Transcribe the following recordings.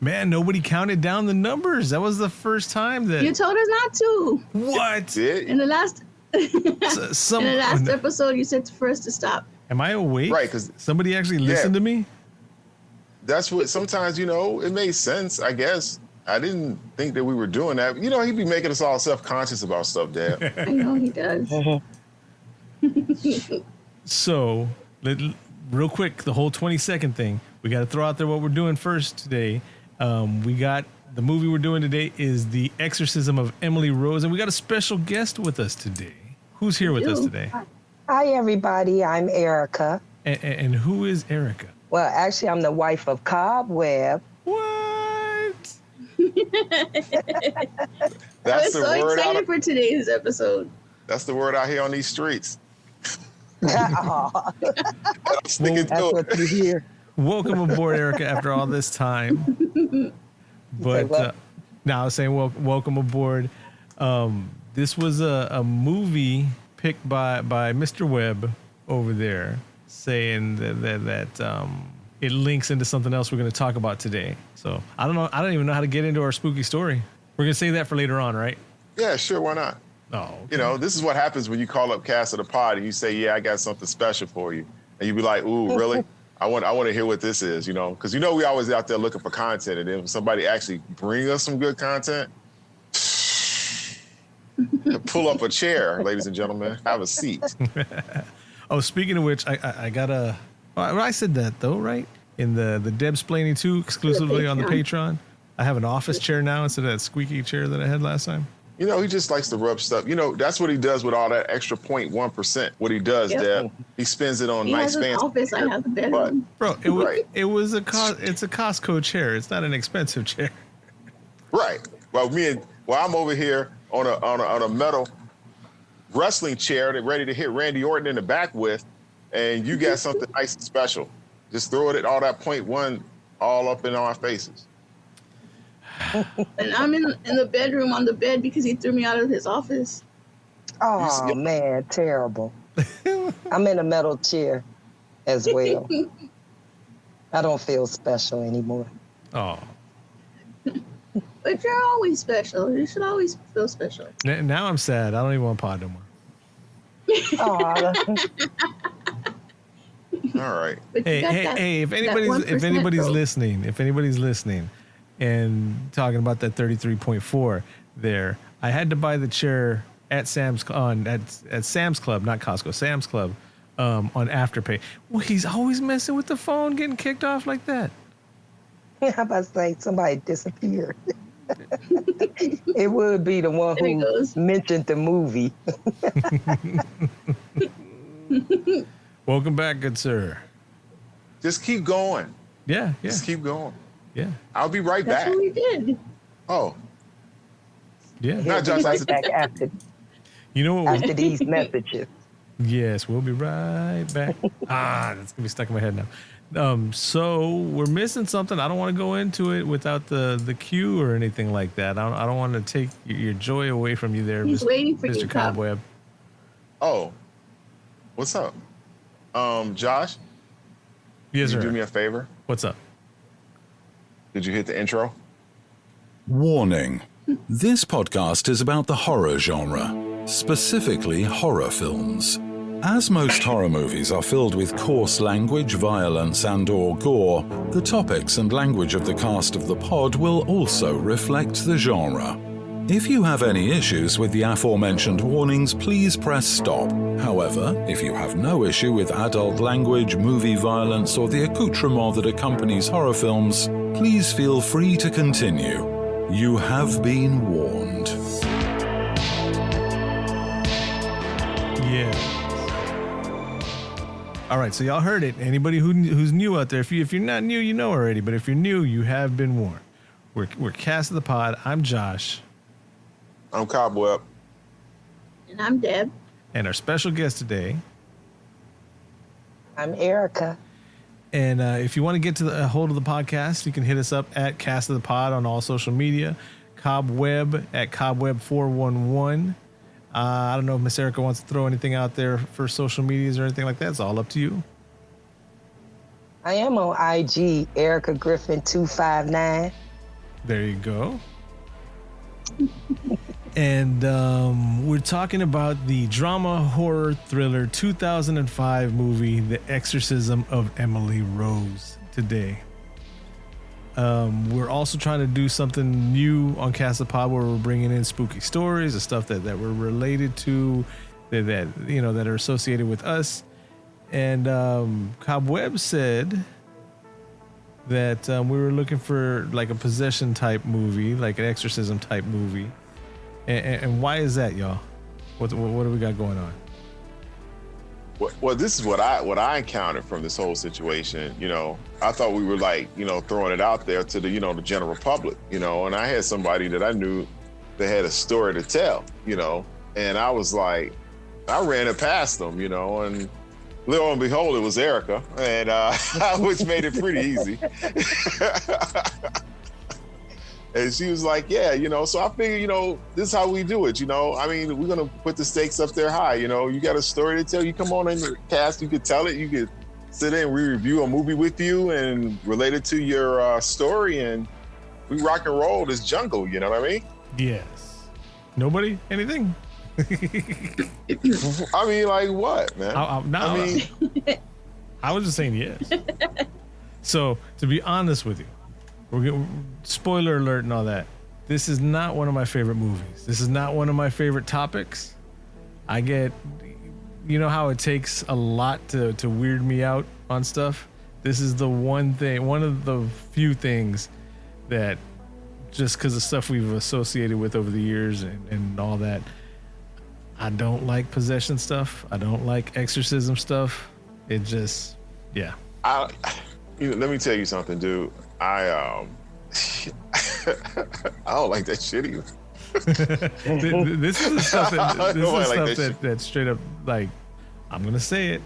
Man, nobody counted down the numbers. That was the first time that You told us not to. What? In the last episode, you said for us to stop. Am I awake? Right, because somebody actually listened to me. That's what sometimes, it made sense, I guess. I didn't think that we were doing that. He'd be making us all self-conscious about stuff, Dad. I know he does. So, real quick, the whole 20-second thing. We got to throw out there what we're doing first today. We got the movie we're doing today is The Exorcism of Emily Rose, and we got a special guest with us today. Who's here with us today? Hi, everybody. I'm Erica. And who is Erica? Well, actually, I'm the wife of Cobweb. What? That's I was so excited for today's episode. That's the word I hear on these streets. That's what you hear. Welcome aboard, Erica, after all this time. But now I was saying welcome aboard. This was a movie picked by Mr. Webb over there, saying that it links into something else we're going to talk about today. So I don't even know how to get into our spooky story. We're going to save that for later on, right? Yeah, sure. Why not? Oh, okay. This is what happens when you call up Cast of the Pod and you say, yeah, I got something special for you. And you be like, ooh, really? I want to hear what this is, because we always out there looking for content, and then when somebody actually bring us some good content, pull up a chair, ladies and gentlemen, have a seat. Oh, speaking of which, I got I said that though, right? In the Debsplaining 2 exclusively on the Patreon. I have an office chair now instead of that squeaky chair that I had last time. He just likes to rub stuff. That's what he does with all that extra 0.1%. What he does, Deb, he spends it on nice fancy. Office, I have the bedroom. Bro, it's a Costco chair. It's not an expensive chair. Right. Well, I'm over here on a metal wrestling chair that ready to hit Randy Orton in the back with, and you got something nice and special. Just throw it at all that 0.1 all up in our faces. And I'm in the bedroom on the bed because he threw me out of his office. Oh, man, terrible. I'm in a metal chair as well. I don't feel special anymore. Oh. But you're always special. You should always feel special. Now I'm sad. I don't even want pod no more. Oh, all right. Hey, if anybody's listening and talking about that 33.4 there, I had to buy the chair at Sam's Club, not Costco, Sam's Club, on Afterpay. Well, he's always messing with the phone, getting kicked off like that. How about to say somebody disappeared? It would be the one who mentioned the movie. Welcome back, good sir. Just keep going. Yeah. Just keep going. Yeah. I'll be right back. That's what we did. Oh. Yeah. Not just back after. You know what? After these messages. Yes, we'll be right back. That's gonna be stuck in my head now. So we're missing something. I don't want to go into it without the cue or anything like that. I don't want to take your joy away from you there, He's waiting for Mr. you, Cobweb. Oh. What's up? Josh? Yes, sir. Could you do me a favor? What's up? Did you hit the intro? Warning. This podcast is about the horror genre, specifically horror films. As most horror movies are filled with coarse language, violence, and/or gore, the topics and language of the cast of the pod will also reflect the genre. If you have any issues with the aforementioned warnings, please press stop. However, if you have no issue with adult language, movie violence, or the accoutrement that accompanies horror films, please feel free to continue. You have been warned. Yeah. All right, so y'all heard it. Anybody who's new out there, if you're not new, you know already. But if you're new, you have been warned. We're Cast of the Pod. I'm Josh. I'm Cobweb. And I'm Deb. And our special guest today. I'm Erica. And if you want to get to the hold of the podcast, you can hit us up at Cast of the Pod on all social media. Cobweb at Cobweb411. I don't know if Miss Erica wants to throw anything out there for social medias or anything like that. It's all up to you. I am on IG, Erica Griffin 259. There you go. And we're talking about the drama horror thriller 2005 movie, The Exorcism of Emily Rose, today. We're also trying to do something new on Castapod where we're bringing in spooky stories, the stuff that we're related to, that you know, that are associated with us. And Cobweb said that we were looking for like a possession type movie, like an exorcism type movie. And why is that, y'all? What do we got going on? Well, this is what I encountered from this whole situation. You know, I thought we were like, you know, throwing it out there to the, you know, the general public, you know, and I had somebody that I knew that had a story to tell, you know, and I was like, I ran it past them, you know, and lo and behold, it was Erica, and which made it pretty easy. And she was like, yeah, you know, so I figured, you know, this is how we do it, you know. I mean, we're going to put the stakes up there high, you know. You got a story to tell, you come on in the cast, you could tell it, you could sit in and we review a movie with you and relate it to your story, and we rock and roll this jungle, you know what I mean? Yes. Nobody? Anything? I mean, like what, man? I was just saying yes. So, to be honest with you, spoiler alert and all that, this is not one of my favorite movies. This is not one of my favorite topics. I get, you know how it takes a lot to weird me out on stuff? This is the one of the few things that, just because of stuff we've associated with over the years and all that, I don't like possession stuff. I don't like exorcism stuff. It just, yeah. You know, let me tell you something, dude. I don't like that shit either. This is the stuff that straight up, like, I'm gonna say it.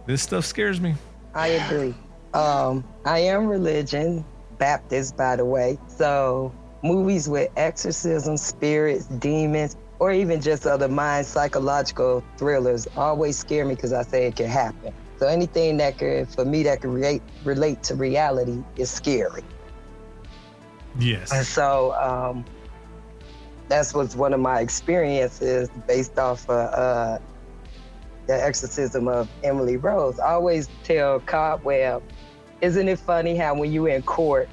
This stuff scares me. I agree. I am religion, Baptist, by the way. So movies with exorcism, spirits, demons, or even just other mind psychological thrillers always scare me because I say it can happen. So anything that could relate to reality is scary. Yes. And so that's what's one of my experiences based off of the exorcism of Emily Rose. I always tell Cobweb, isn't it funny how when you're in court,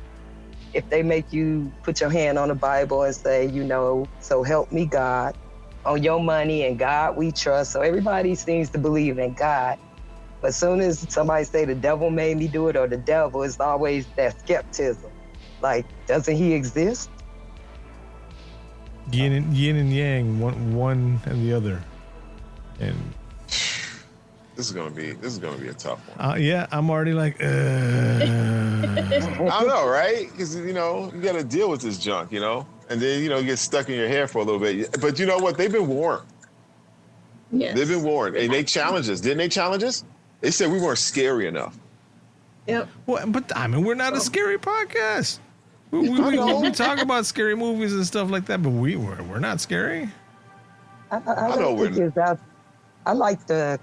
if they make you put your hand on the Bible and say, you know, so help me God, on your money and God we trust. So everybody seems to believe in God. But as soon as somebody say the devil made me do it or the devil, it's always that skepticism. Like, doesn't he exist? Yin and yang, one and the other. And this is gonna be a tough one. Yeah, I'm already like, I know, right? Because, you know, you got to deal with this junk, you know, and then, you know, you get stuck in your hair for a little bit. But you know what? They've been warned. Yes. They've been warned, and they challenged us. Didn't they challenge us? They said we weren't scary enough. Yep. well, but I mean, we're not a scary podcast. We talk about scary movies and stuff like that, but we're not scary. I like the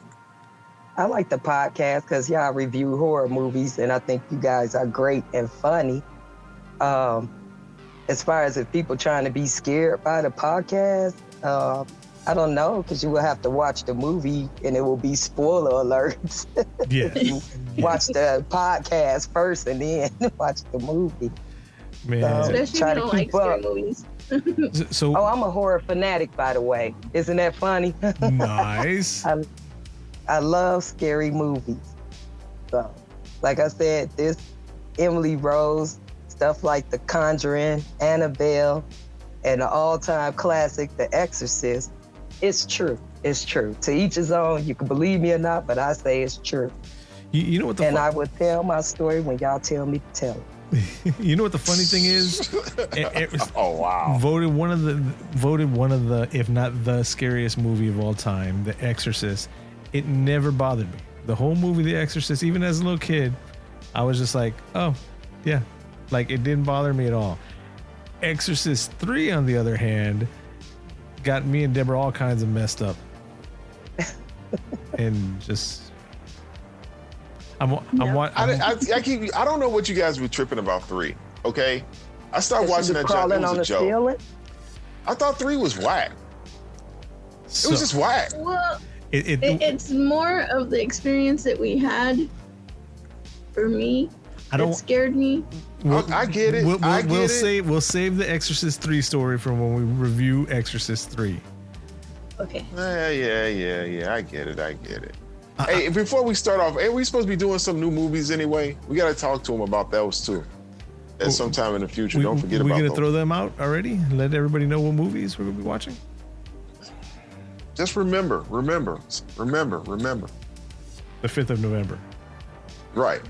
podcast because y'all review horror movies, and I think you guys are great and funny. As far as if people trying to be scared by the podcast, I don't know, because you will have to watch the movie and it will be spoiler alerts. Yes. Watch the podcast first and then watch the movie. Man. Especially if you don't like scary movies. So I'm a horror fanatic, by the way. Isn't that funny? Nice. I love scary movies. So, like I said, this Emily Rose, stuff like The Conjuring, Annabelle, and the all-time classic, The Exorcist, it's true. It's true. To each his own. You can believe me or not, but I say it's true. You know what the and I would tell my story when y'all tell me to tell it. You know what the funny thing is? Oh wow! Voted one of the, if not the scariest movie of all time, The Exorcist. It never bothered me. The whole movie, The Exorcist, even as a little kid, I was just like, oh, yeah, like it didn't bother me at all. Exorcist 3, on the other hand, got me and Deborah all kinds of messed up, and just. I don't know what you guys were tripping about 3, okay? I started watching that junk. It crawling was on a the joke. ceiling. I thought 3 was whack. It was just whack. Well, It, it's more of the experience that we had. For me, it scared me. I get it. I get it. We'll save the Exorcist 3 story from when we review Exorcist 3. Okay. Yeah. I get it. Hey, before we start off, we supposed to be doing some new movies anyway. We got to talk to them about those too. At some time in the future. Don't forget about those. We're going to throw them out already? Let everybody know what movies we're going to be watching? Just remember. The 5th of November. Right.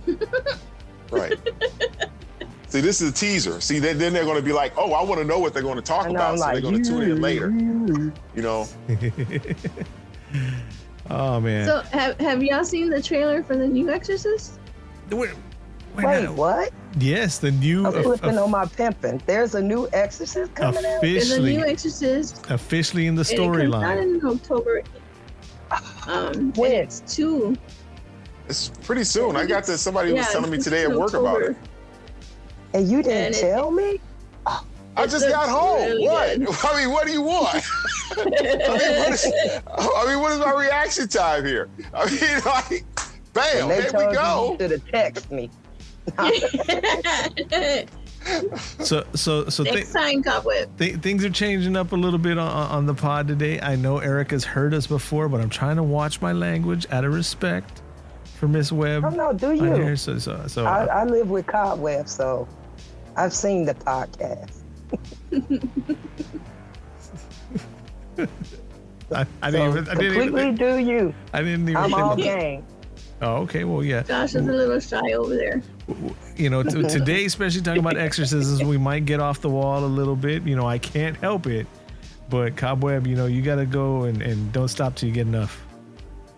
See, this is a teaser. See, then they're going to be like, oh, I want to know what they're going to talk about. So they're going to tune in later. You know? Oh, man. So have y'all seen the trailer for the new Exorcist? Wait, what? Yes, the new... I'm flipping on my pimping. There's a new Exorcist coming out? There's a new Exorcist. Officially in the storyline. It comes out in October. When? It's 2. It's pretty soon. I got this. Somebody was telling me today at work about it. And you didn't tell me? I just got home. Really what? good. I mean, what do you want? What is my reaction time here? I mean, like, bam, there we go. You should have texted me. So Next time, Cobweb. Things are changing up a little bit on the pod today. I know Erica's heard us before, but I'm trying to watch my language out of respect for Miss Webb. Oh, no, do you? Here, I live with Cobweb, so I've seen the podcast. I didn't even do you. I didn't even. I'm all game. Oh, okay. Well, yeah. Josh is a little shy over there. You know, today, especially talking about exorcisms, we might get off the wall a little bit. You know, I can't help it. But Cobweb, you know, you got to go and don't stop till you get enough.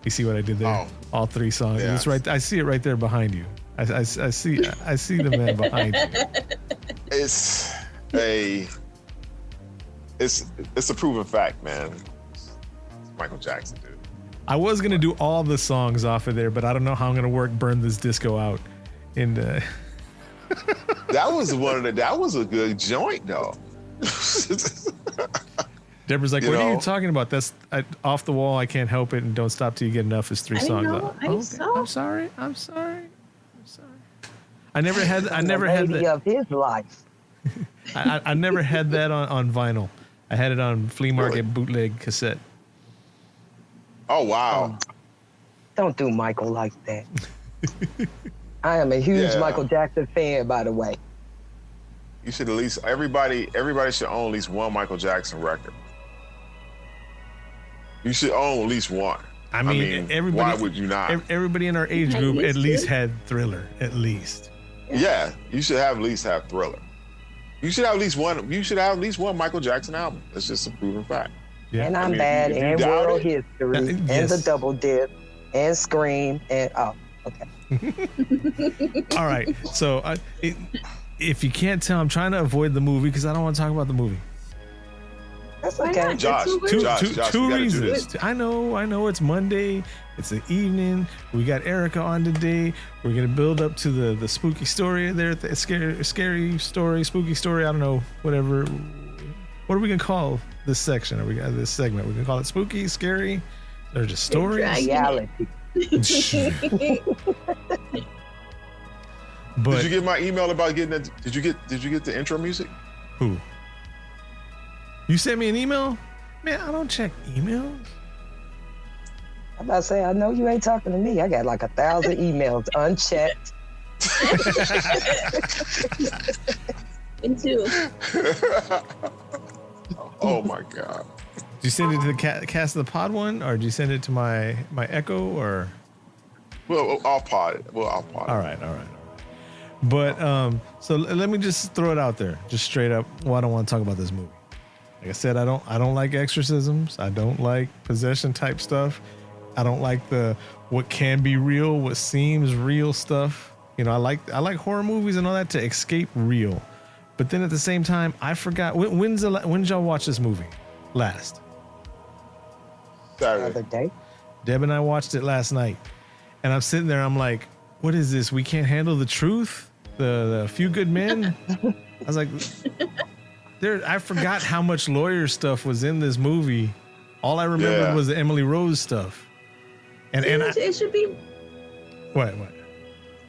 You see what I did there? Oh. All 3 songs. Yeah. It's right. I see it right there behind you. I see the man behind you. It's a proven fact, man. It's Michael Jackson, dude. I was gonna do all the songs off of there, but I don't know how I'm gonna work Burn This Disco Out. And that was a good joint, though. Deborah's like, what are you talking about? That's Off the Wall, I Can't Help It, and Don't Stop Till You Get Enough is 3 songs. I'm sorry. I never had that of his life. I never had that on vinyl. I had it on flea market bootleg cassette. Oh wow. Don't do Michael like that. I am a huge Michael Jackson fan, by the way. You should at least everybody should own at least one Michael Jackson record. You should own at least one. I mean everybody, why would you not? Everybody in our age group at least had Thriller, at least. Yeah, you should at least have Thriller. You should have at least one. You should have at least one Michael Jackson album. That's just a proven fact. Yeah. And I'm bad and World History and the Double Dip and Scream and okay. All right. So if you can't tell, I'm trying to avoid the movie because I don't want to talk about the movie. That's okay. Josh, two reasons. I know. It's Monday. It's the evening. We got Erica on today. We're gonna build up to the spooky story there. The scary story, spooky story. I don't know. Whatever. What are we gonna call this section? Are we got this segment? We gonna call it spooky, scary, or just stories? Reality. But did you get my email about getting that? Did you get the intro music? Who? You sent me an email? Man, I don't check emails. I'm about to say, I know you ain't talking to me. I got like 1,000 emails unchecked. Me too. Oh my God. Did you send it to the Cast of the Pod one, or did you send it to my Echo, or? Well, I'll pod it. All right. But so let me just throw it out there, just straight up. Well, I don't want to talk about this movie. Like I said, I don't like exorcisms. I don't like possession type stuff. I don't like what can be real, what seems real stuff. You know, I like horror movies and all that to escape real. But then at the same time, I forgot when did y'all watch this movie last? Saturday. The other day. Deb and I watched it last night, and I'm sitting there. I'm like, what is this? We can't handle the truth. The Few Good Men. I was like, I forgot how much lawyer stuff was in this movie. All I remembered was the Emily Rose stuff. And it should be. What?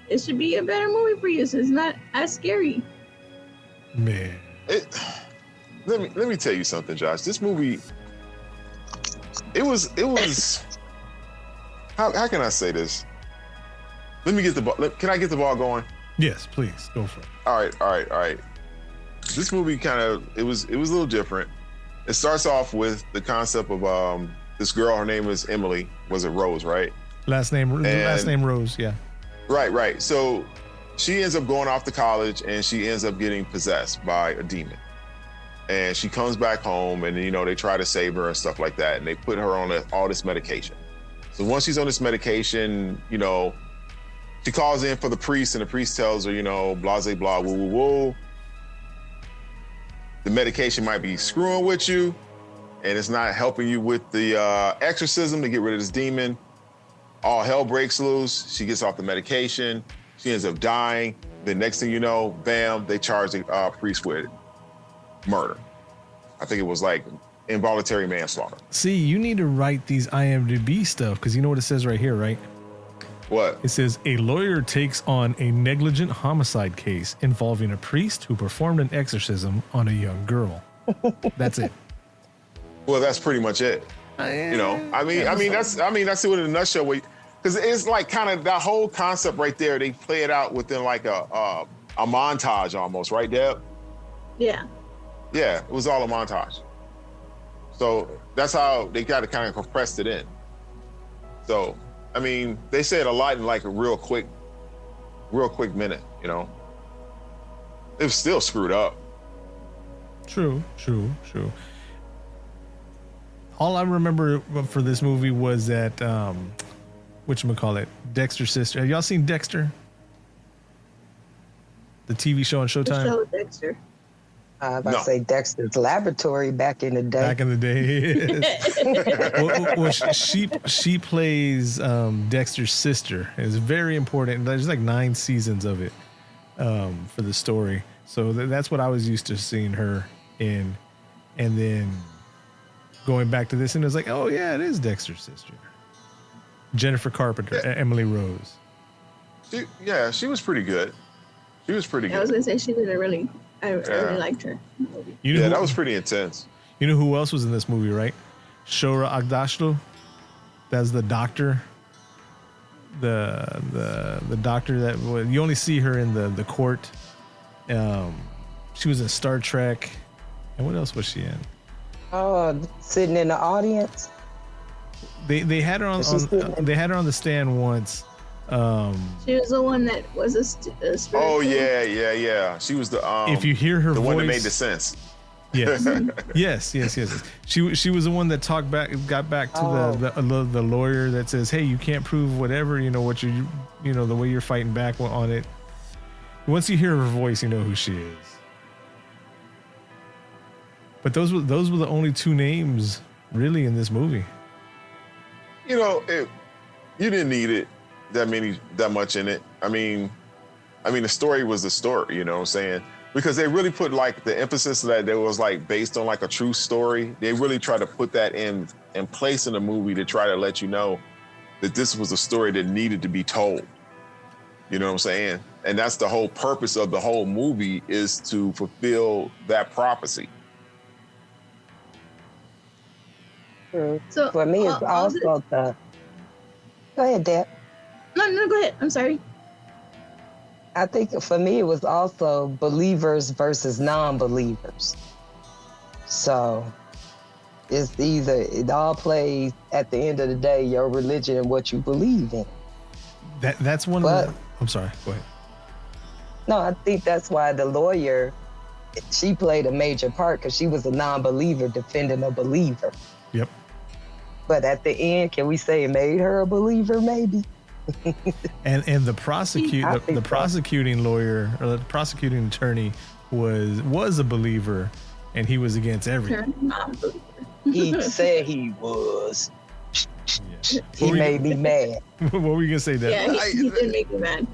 It should be a better movie for you, so it's not as scary. Man. Let me tell you something, Josh. This movie, it was. How can I say this? Let me get the ball. Can I get the ball going? Yes, please go for it. All right. This movie it was a little different. It starts off with the concept of this girl. Her name is Emily. Was it Rose? Right. Last name Rose. Yeah. Right. So she ends up going off to college, and she ends up getting possessed by a demon. And she comes back home, and they try to save her and stuff like that, and they put her on all this medication. So once she's on this medication, she calls in for the priest, and the priest tells her, blah, blah, woo, woo, woo. The medication might be screwing with you, and it's not helping you with the exorcism to get rid of this demon. All hell breaks loose. She gets off the medication. She ends up dying. The next thing you know, bam, they charge the priest with murder. I think it was like involuntary manslaughter. See, you need to write these IMDb stuff, because you know what it says right here, right? What? It says a lawyer takes on a negligent homicide case involving a priest who performed an exorcism on a young girl. That's it. Well, that's pretty much it. I mean, that's it in a nutshell. Because it's like kind of that whole concept right there. They play it out within like a montage almost, right, Deb? Yeah. Yeah, it was all a montage. So that's how they got to kind of compressed it in. So, I mean, they said a lot in like a real quick minute, It was still screwed up. True. All I remember for this movie was that, whatchamacallit, Dexter's sister. Have y'all seen Dexter? The TV show on Showtime? The show Dexter. I was about to say Dexter's Laboratory back in the day. Back in the day. She plays Dexter's sister. It's very important. There's like 9 seasons of it for the story. So that's what I was used to seeing her in. And then going back to this, and it was like, oh, yeah, it is Dexter's sister. Jennifer Carpenter, Emily Rose. She was pretty good. I was going to say she did a really... I really liked her. That was pretty intense. You know who else was in this movie, right? Shora Agdashlu. That's the doctor. The doctor that you only see her in the court. She was in Star Trek. And what else was she in? Oh, sitting in the audience. They had her on the stand once. She was the one that was a spiritual. Oh yeah. She was the if you hear her the voice, one that made the sense. Yes. yes. She was the one that got back to the lawyer that says, hey, you can't prove whatever, what you the way you're fighting back on it. Once you hear her voice, you know who she is. But those were the only 2 names really in this movie. You didn't need it that much in it. I mean the story was the story, you know what I'm saying? Because they really put like the emphasis that it was like based on like a true story. They really try to put that in place in the movie to try to let you know that this was a story that needed to be told. You know what I'm saying? And that's the whole purpose of the whole movie, is to fulfill that prophecy. So for me, it's also the... Go ahead, Deb. No, go ahead. I'm sorry. I think for me, it was also believers versus non-believers. So it's it all plays at the end of the day, your religion and what you believe in. That's one of the... I'm sorry. Go ahead. No, I think that's why the lawyer, she played a major part, because she was a non-believer defending a believer. Yep. But at the end, can we say it made her a believer, maybe? and the prosecuting lawyer, or the prosecuting attorney was a believer, and he was against everything. He said he was. Yeah. He made me mad. What were you gonna say, Dad? Yeah, he did make me mad.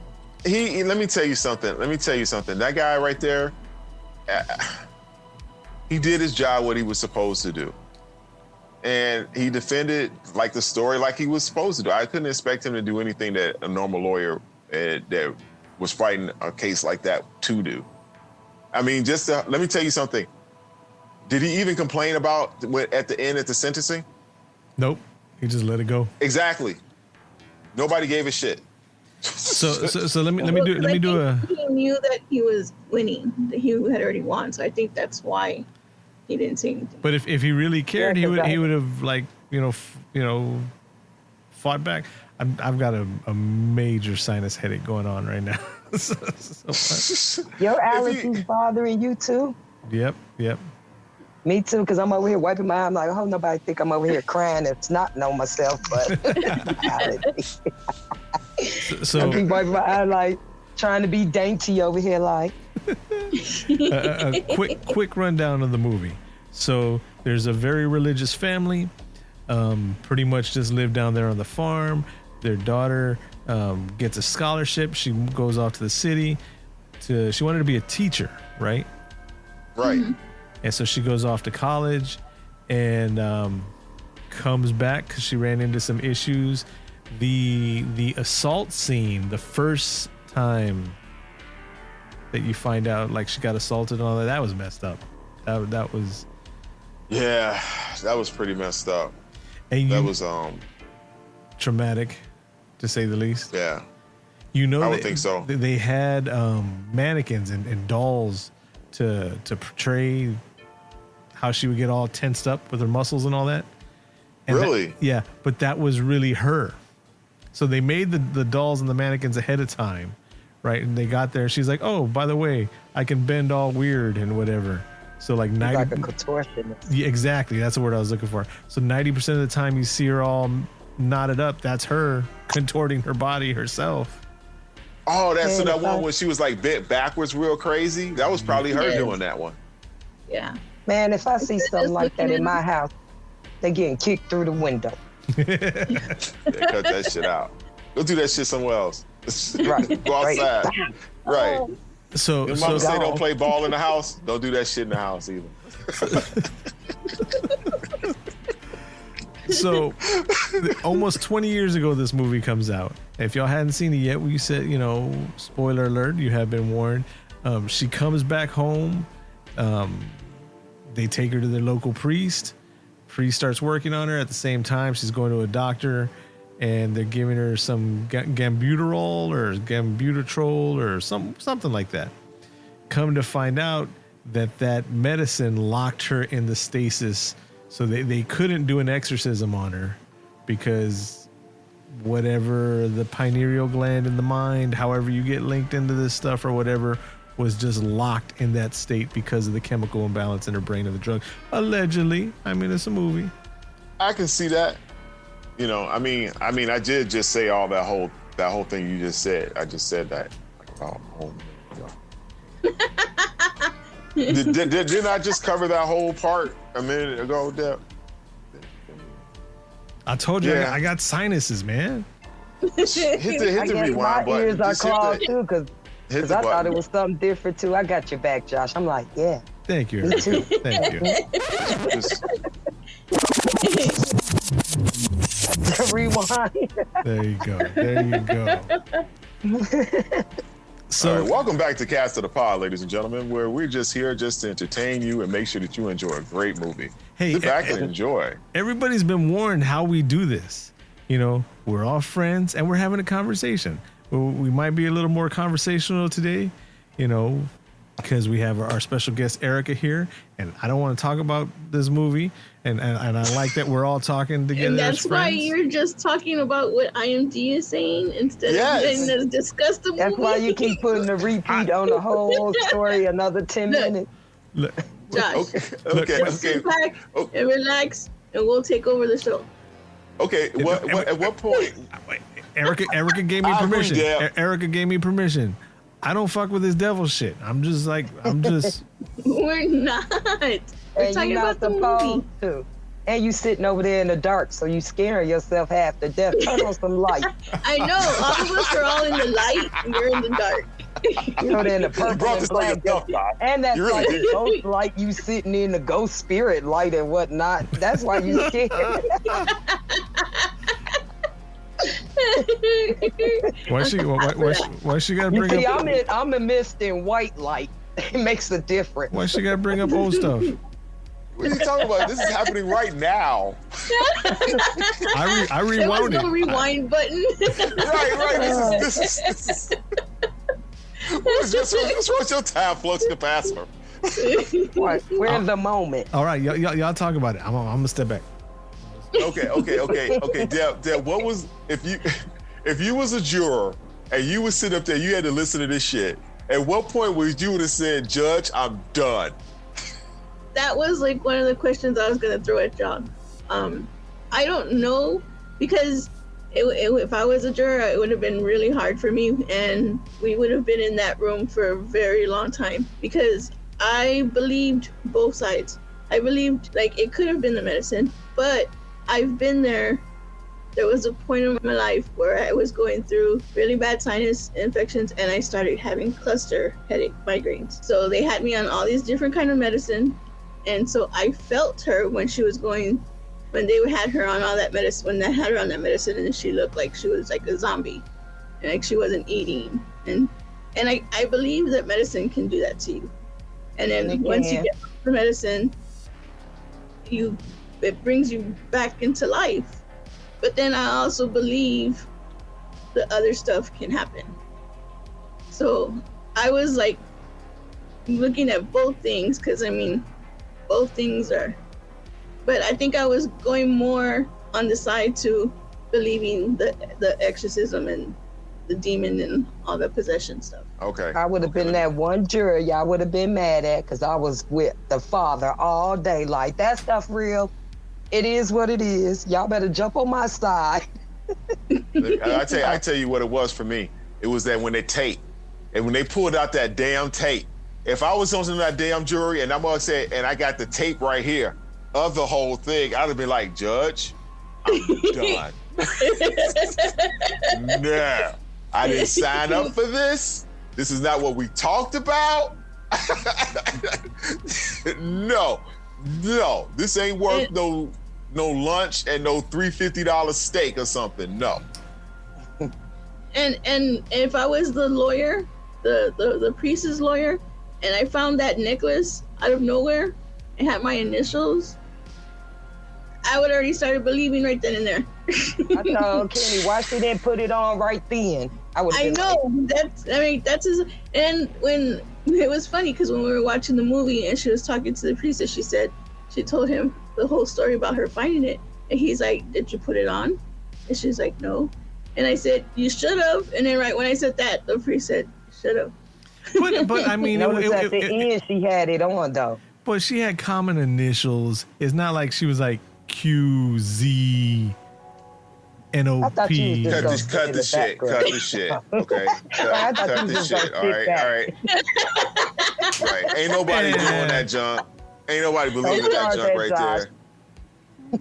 Let me tell you something. That guy right there, he did his job, what he was supposed to do. And he defended like the story like he was supposed to do. I couldn't expect him to do anything that a normal lawyer that was fighting a case like that to do. I mean, let me tell you something. Did he even complain about at the end at the sentencing? Nope. He just let it go. Exactly. Nobody gave a shit. So let me do a. He knew that he was winning. That he had already won. So I think that's why he didn't say anything. But if he really cared, he would have like fought back. I've got a major sinus headache going on right now. Your allergies bothering you too? Yep. Me too, because I'm over here wiping my eye. I'm like, oh, nobody think I'm over here crying and snotting on myself, but so I keep wiping my eye like trying to be dainty over here like. a quick rundown of the movie. So there's a very religious family, pretty much just live down there on the farm. Their daughter gets a scholarship. She goes off to the city. She wanted to be a teacher, right? Right. Mm-hmm. And so she goes off to college and comes back because she ran into some issues. The assault scene, the first time that you find out like she got assaulted and all that was messed up. That was. Yeah, that was pretty messed up. And that was traumatic, to say the least. Yeah. I would think so. They had mannequins and dolls to portray how she would get all tensed up with her muscles and all that. And really? Yeah, but that was really her. So they made the dolls and the mannequins ahead of time, right? And they got there. She's like, oh, by the way, I can bend all weird and whatever. So like 90, like a contortionist. Yeah, exactly. That's the word I was looking for. So 90% of the time you see her all knotted up, that's her contorting her body herself. Oh, so that one when she was like bent backwards real crazy? That was probably her doing that one. Yeah. Man, if I see something like that in my house, they getting kicked through the window. Yeah, cut that shit out. Go do that shit somewhere else. Right. Go outside. Right. So your mama say don't play ball in the house. Don't do that shit in the house either. So almost 20 years ago, this movie comes out. If y'all hadn't seen it yet, we said, spoiler alert, you have been warned. She comes back home. They take her to their local priest. Priest starts working on her. At the same time, she's going to a doctor, and they're giving her some gambuterol or gambuterol or something like that. Come to find out that medicine locked her in the stasis, so they couldn't do an exorcism on her because whatever the pineal gland in the mind, however you get linked into this stuff or whatever, was just locked in that state because of the chemical imbalance in her brain of the drug. Allegedly. I mean, it's a movie. I can see that. I mean, I did just say all that whole thing you just said. I just said that like about a whole minute ago. Didn't I just cover that whole part a minute ago, Deb? I told you, I got sinuses, man. Hit the rewind my button. ears are clogged too, because I thought it button. was something different too. I got your back, Josh. I'm like, yeah. Thank you. Me too. Thank you. Rewind. There you go. So, all right, welcome back to Cast of the Pod, ladies and gentlemen, where we're just here just to entertain you and make sure that you enjoy a great movie. Hey, sit back and enjoy. Everybody's been warned how we do this. We're all friends and we're having a conversation. We might be a little more conversational today, because we have our special guest Erica here, and I don't want to talk about this movie, and I like that we're all talking together. And that's why you're just talking about what IMD is saying instead of letting us discuss the movie. That's why you keep putting the repeat on the whole story another 10 minutes. Look, Josh, Okay. sit back and relax, and we'll take over the show. Okay. At what point? Erica gave me permission. Erica gave me permission. I don't fuck with this devil shit. I'm just. We're not. We're talking about the movie. To. And you sitting over there in the dark, so you scaring yourself half to death. Turn on some light. I know. All of us are all in the light, and you're in the dark. You know, they're in the purple brought and this on black. yourself, Doc. And that's You really like did. the ghost light, you sitting in the ghost spirit light and whatnot. That's why you scared. Why she gotta You bring see, up? I'm a mist in white light. It makes a difference. Why she gotta bring up old stuff? What are you talking about? This is happening right now. I There was rewound no it. rewind button. Right. This is. What's wrong with your time flux capacitor? What? Where's the moment? All right, y'all talk about it. I'm gonna step back. Okay. Deb, what was if you was a juror and you would sit up there, you had to listen to this shit. At what point would you have said, "Judge, I'm done"? That was like one of the questions I was gonna throw at John. I don't know, because if I was a juror, it would have been really hard for me, and we would have been in that room for a very long time, because I believed both sides. I believed like it could have been the medicine, but I've been there. There was a point in my life where I was going through really bad sinus infections, and I started having cluster headache migraines. So they had me on all these different kind of medicine, and so I felt her when they had her on all that medicine. When they had her on that medicine, and she looked like she was like a zombie, and like she wasn't eating. And I believe that medicine can do that to you. And then once you get the medicine, it brings you back into life. But then I also believe the other stuff can happen. So I was like looking at both things, because I mean, both things are, but I think I was going more on the side to believing the exorcism and the demon and all the possession stuff. Okay. I would have been that one juror y'all would have been mad at, because I was with the father all day. Like, that stuff real. It is what it is. Y'all better jump on my side. I tell you what it was for me. It was that when they tape, and when they pulled out that damn tape, if I was on that damn jury and I'm gonna say, and I got the tape right here of the whole thing, I'd have been like, Judge, I'm done. No, I didn't sign up for this. This is not what we talked about. No, this ain't worth no lunch and no $350 steak or something. No. And if I was the lawyer, the priest's lawyer, and I found that necklace out of nowhere and had my initials, I would already started believing right then and there. I told Kenny, why she didn't put it on right then? I know, that's his. And when it was funny, because when we were watching the movie and she was talking to the priestess, she told him the whole story about her finding it, and he's like, "Did you put it on?" And she's like, "No." And I said, "You should have." And then right when I said that, the priest said, "Should have." But I mean, Notice at the end she had it on though. But she had common initials. It's not like she was like QZ. NOP. Cut the shit. Okay. Cut the shit. All right. Right. Ain't nobody doing that junk. Ain't nobody believing that junk right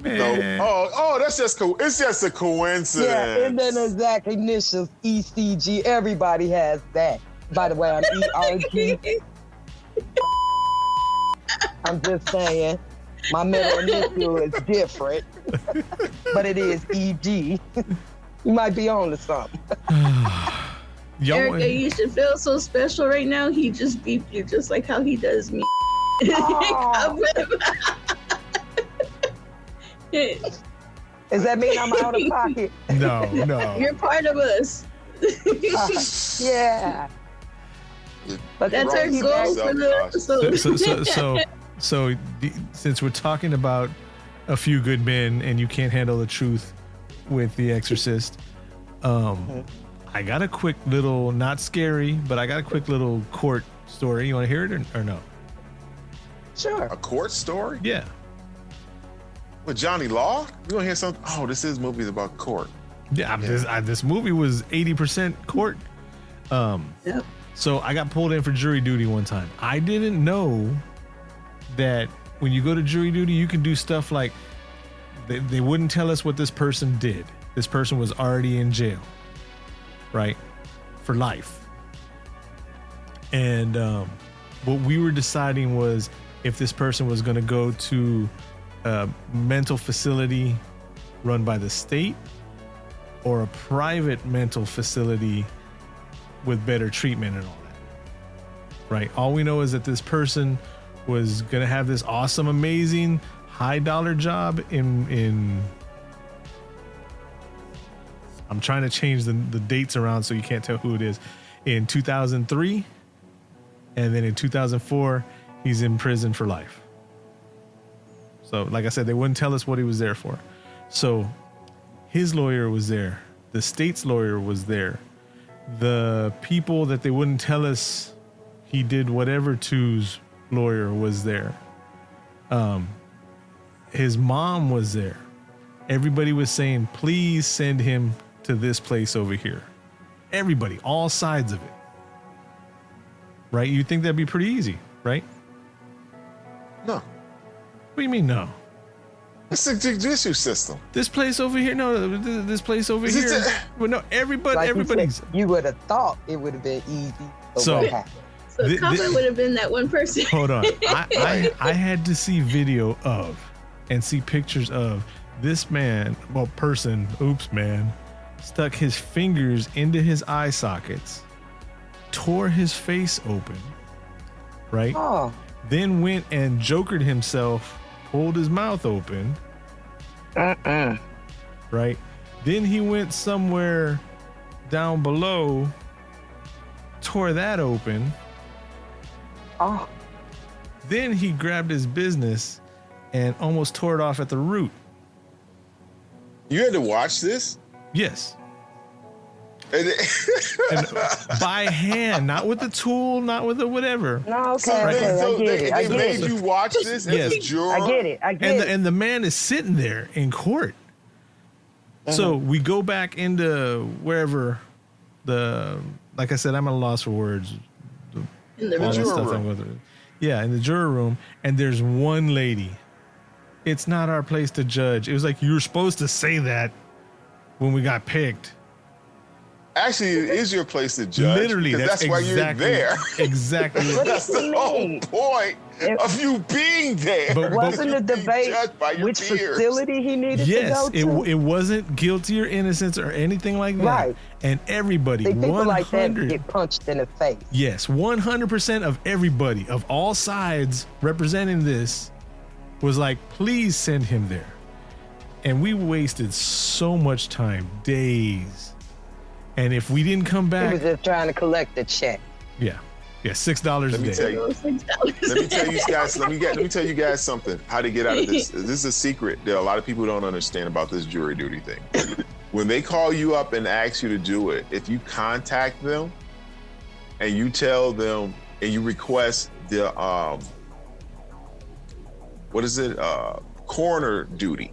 there. No. Oh, that's just it's just a coincidence. Yeah, and then exact initials, ECG. Everybody has that. By the way, I'm ERG. I'm just saying, my middle initial is different, but it is EG. You might be on to something. Erica, you should feel so special right now. He just beeped you just like how he does me. Oh. Does that mean I'm out of pocket? No. You're part of us. Yeah. But that's our goal for the episode. So since we're talking about a few good men and you can't handle the truth with The Exorcist, I got a quick little, not scary, but I got a quick little court story. You want to hear it or no? Sure. A court story? Yeah. With Johnny Law? You gonna hear something? Oh, this is movies about court. Yeah, this movie was 80% court. Yep. So I got pulled in for jury duty one time. I didn't know that when you go to jury duty, you can do stuff like they wouldn't tell us what this person did. This person was already in jail, right? For life. And what we were deciding was if this person was going to go to a mental facility run by the state or a private mental facility with better treatment and all that. Right? All we know is that this person was going to have this awesome, amazing, high dollar job in I'm trying to change the dates around so you can't tell who it is. In 2003, and then in 2004, he's in prison for life. So, like I said, they wouldn't tell us what he was there for. So, his lawyer was there. The state's lawyer was there. The people that they wouldn't tell us he did whatever to's lawyer was there. His mom was there. Everybody was saying, please send him to this place over here. Everybody, all sides of it. Right? You'd think that'd be pretty easy, right? No. What do you mean no? It's a judicial system. This place over here, no, this place over here. Well, no, everybody's. You would have thought it would have been easy. So, what happened? So the comment would have been that one person. Hold on. I had to see video of and see pictures of this man, stuck his fingers into his eye sockets, tore his face open, right? Oh. Then went and jokered himself, pulled his mouth open, right? Then he went somewhere down below, tore that open. Oh. Then he grabbed his business and almost tore it off at the root. You had to watch this? Yes. And by hand, not with the tool, not with the whatever. No, okay, So okay, I they get made it. you watch this as a juror? I get it. And the man is sitting there in court. So we go back into wherever like I said, I'm at a loss for words. In the The room. juror room. Yeah, in the juror room, and there's one lady. It's not our place to judge. It was like, you were supposed to say that when we got picked. Actually, it is your place to judge. Literally, that's why you're there. Exactly. That's the whole point of you being there. But Wasn't the Being debate judged by your which peers. facility he needed Yes, to go to? it wasn't guilty or innocence or anything like that. Right. And everybody, See, people 100, like that get punched in the face. yes, 100% of everybody of all sides representing this was like, please send him there. And we wasted so much time, days. And if we didn't come He back, was just trying to collect the check. yeah, $6 a Let me day. tell you. $6. Let me tell you guys. Let me tell you guys something. How to get out of this? This is a secret that a lot of people don't understand about this jury duty thing. When they call you up and ask you to do it, if you contact them and you tell them and you request the coroner duty,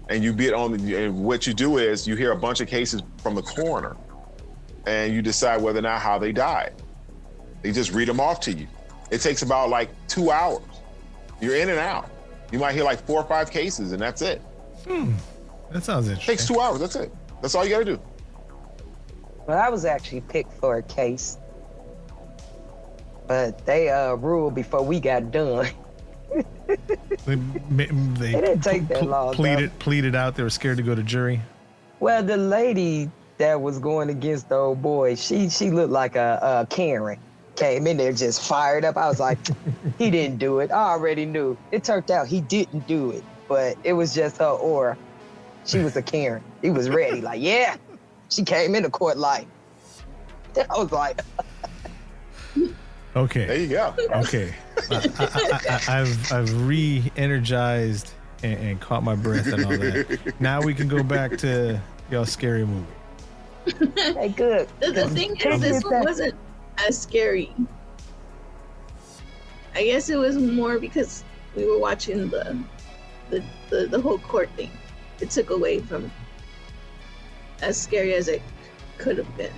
and you get on and what you do is you hear a bunch of cases from the coroner, and you decide whether or not how they died. They just read them off to you. It takes about like 2 hours. You're in and out. You might hear like 4 or 5 cases, and that's it. That sounds It interesting. takes 2 hours. That's it. That's all you got to do. Well, I was actually picked for a case, but they ruled before we got done. They didn't take that long, pleaded out. They were scared to go to jury. Well, the lady that was going against the old boy, she looked like a Karen. Came in there just fired up. I was like, he didn't do it. I already knew. It turned out he didn't do it, but it was just her aura. She was a Karen. He was ready. Like, yeah. She came into court like, I was like, Okay. There you go. Okay. I've re-energized and caught my breath and all that. Now we can go back to y'all scary movie. hey, good. The thing is, this one wasn't as scary. I guess it was more because we were watching the whole court thing. It took away from as scary as it could have been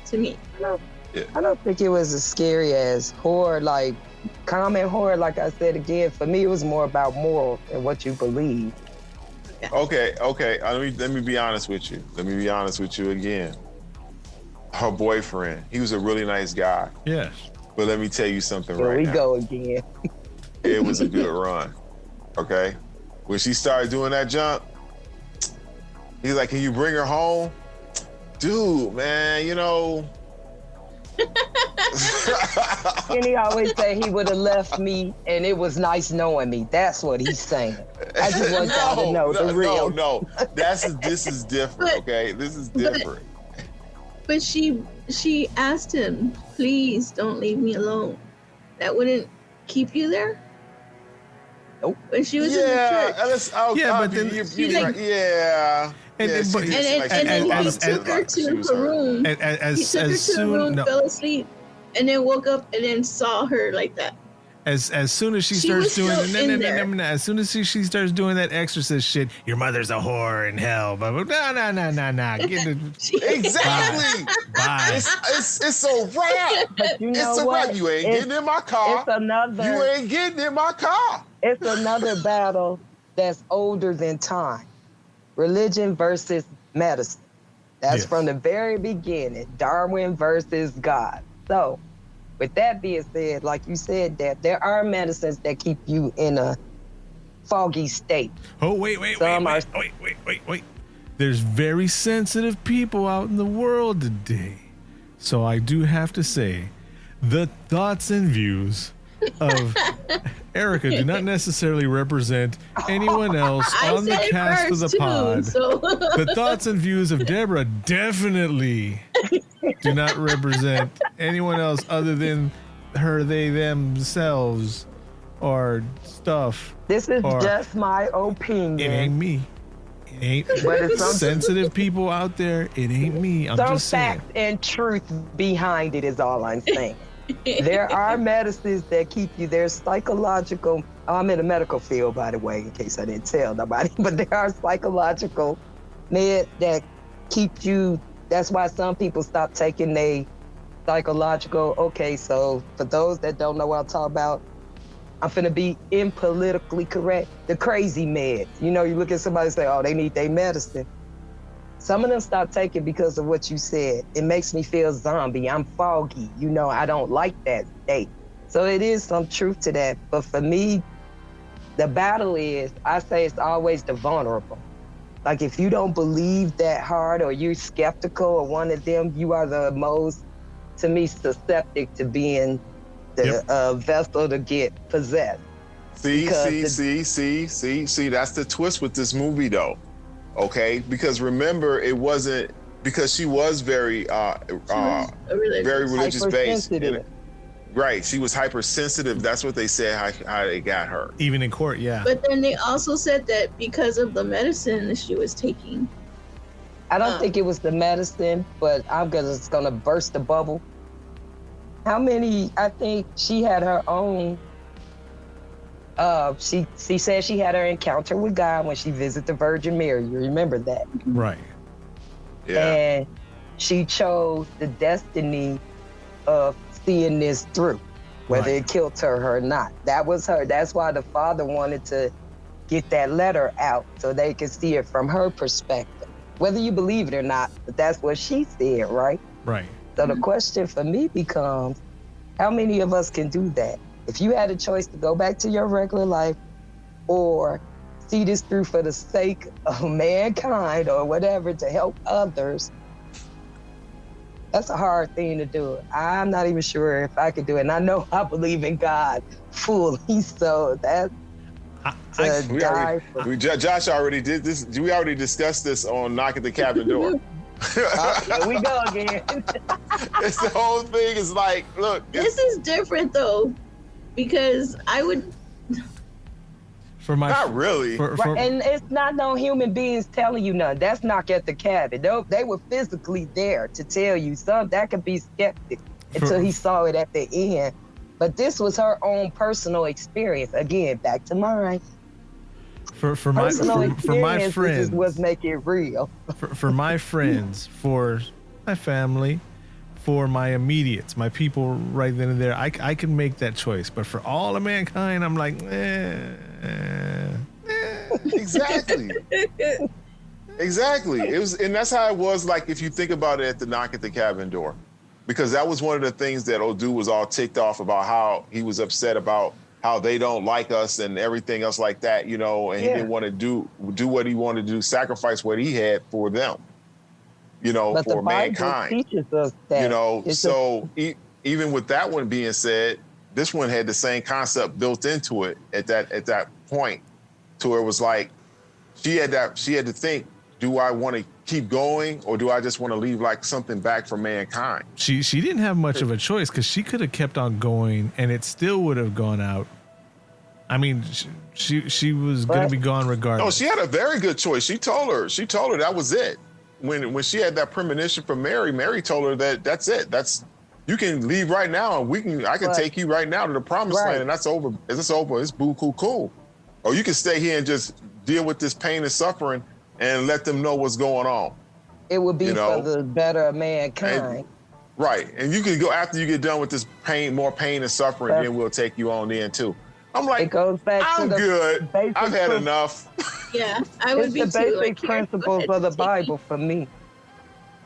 to me. I don't think it was as scary as horror, like common horror. Like I said again, for me, it was more about moral and what you believe. Okay. Let me be honest with you. Let me be honest with you again. her boyfriend. He was a really nice guy. Yes. But let me tell you something Here right we now. go again. It was a good run. Okay? When she started doing that jump, he's like, can you bring her home? Dude, man, you know. And he always say he would have left me and it was nice knowing me. That's what he's saying. I just want y'all to know the real. No. This is different, okay? This is different. But she asked him, please don't leave me alone. That wouldn't keep you there? Nope. When she was in the church. But then yeah. And then he took her to her room. He took her to her room, fell asleep, and then woke up and then saw her like that. As soon as she starts doing as soon as she starts doing that exorcist shit, your mother's a whore in hell. But no. Get it. Exactly. Bye. It's a wrap. But you know It's a what? wrap. You ain't getting in my car. You ain't getting in my car. It's another battle that's older than time. Religion versus medicine. That's from the very beginning. Darwin versus God. So, with that being said, like you said, that there are medicines that keep you in a foggy state. Oh, wait. There's very sensitive people out in the world today. So I do have to say, the thoughts and views of Erica do not necessarily represent anyone else on the cast of the pod. So. The thoughts and views of Deborah definitely do not represent anyone else other than her, they, themselves, or stuff. This is just my opinion. It ain't me. It ain't But it's sensitive people out there. It ain't me. I'm just saying. Some facts and truth behind it is all I'm saying. There are medicines that keep you. There's psychological. I'm in the medical field, by the way, in case I didn't tell nobody. But there are psychological meds that keep you. That's why some people stop taking their psychological. Okay, so for those that don't know what I'm talking about, I'm finna be impolitically correct. The crazy meds. You know, you look at somebody and say, oh, they need their medicine. Some of them stop taking because of what you said. It makes me feel zombie. I'm foggy. You know, I don't like that state. So it is some truth to that. But for me, the battle is, I say it's always the vulnerable. Like if you don't believe that hard or you're skeptical or one of them, you are the most, to me, susceptible to being the vessel to get possessed. See, that's the twist with this movie though. Okay, because remember, it wasn't because she was very religious based. Right, she was hypersensitive. That's what they said how they got her. Even in court, yeah. But then they also said that because of the medicine that she was taking. I don't think it was the medicine, but I'm just gonna burst the bubble. How many? I think she had her own. She said she had her encounter with God when she visited the Virgin Mary. You remember that? Right. Yeah. And she chose the destiny of seeing this through, whether it killed her or not. That was her. That's why the father wanted to get that letter out so they could see it from her perspective. Whether you believe it or not, but that's what she said, right? Right. So the question for me becomes, how many of us can do that? If you had a choice to go back to your regular life or see this through for the sake of mankind or whatever to help others, that's a hard thing to do. I'm not even sure if I could do it. And I know I believe in God fully, so that's Josh already did this. We already discussed this on Knock at the Cabin Door. Here we go again. It's the whole thing is like, look. This is different though. Because I would. Not really. And it's not no human beings telling you nothing. That's Knock at the Cabin. They were physically there to tell you something. That could be skeptic until he saw it at the end. But this was her own personal experience. Again, back to mine. For my friends, this is what's making it real. For my friends, for my family, for my immediates, my people right then and there, I can make that choice. But for all of mankind, I'm like, Exactly. Exactly. It was, and that's how it was. Like if you think about it, at the knock at the cabin door, because that was one of the things that old dude was all ticked off about, how he was upset about how they don't like us and everything else like that, you know, and he didn't want to do what he wanted to do, sacrifice what he had for them, you know, But for the Bible mankind. teaches us that. You know, so even with that one being said, this one had the same concept built into it at that point, to where it was like she had to think, do I want to keep going, or do I just want to leave like something back for mankind? She didn't have much of a choice, because she could have kept on going and it still would have gone out. I mean, she was going to be gone regardless. No, she had a very good choice. She told her that was it. When she had that premonition from Mary told her that that's it. You can leave right now, and I can take you right now to the promised land, and that's over. It's over. It's boo cool. Or you can stay here and just deal with this pain and suffering and let them know what's going on. It would be for the better of mankind. Right. And you can go after you get done with this more pain and suffering, then we'll take you on in too. I'm like, it goes back I'm to the good. I've had enough. Yeah, I would be too. It's the basic principles of the Bible for me.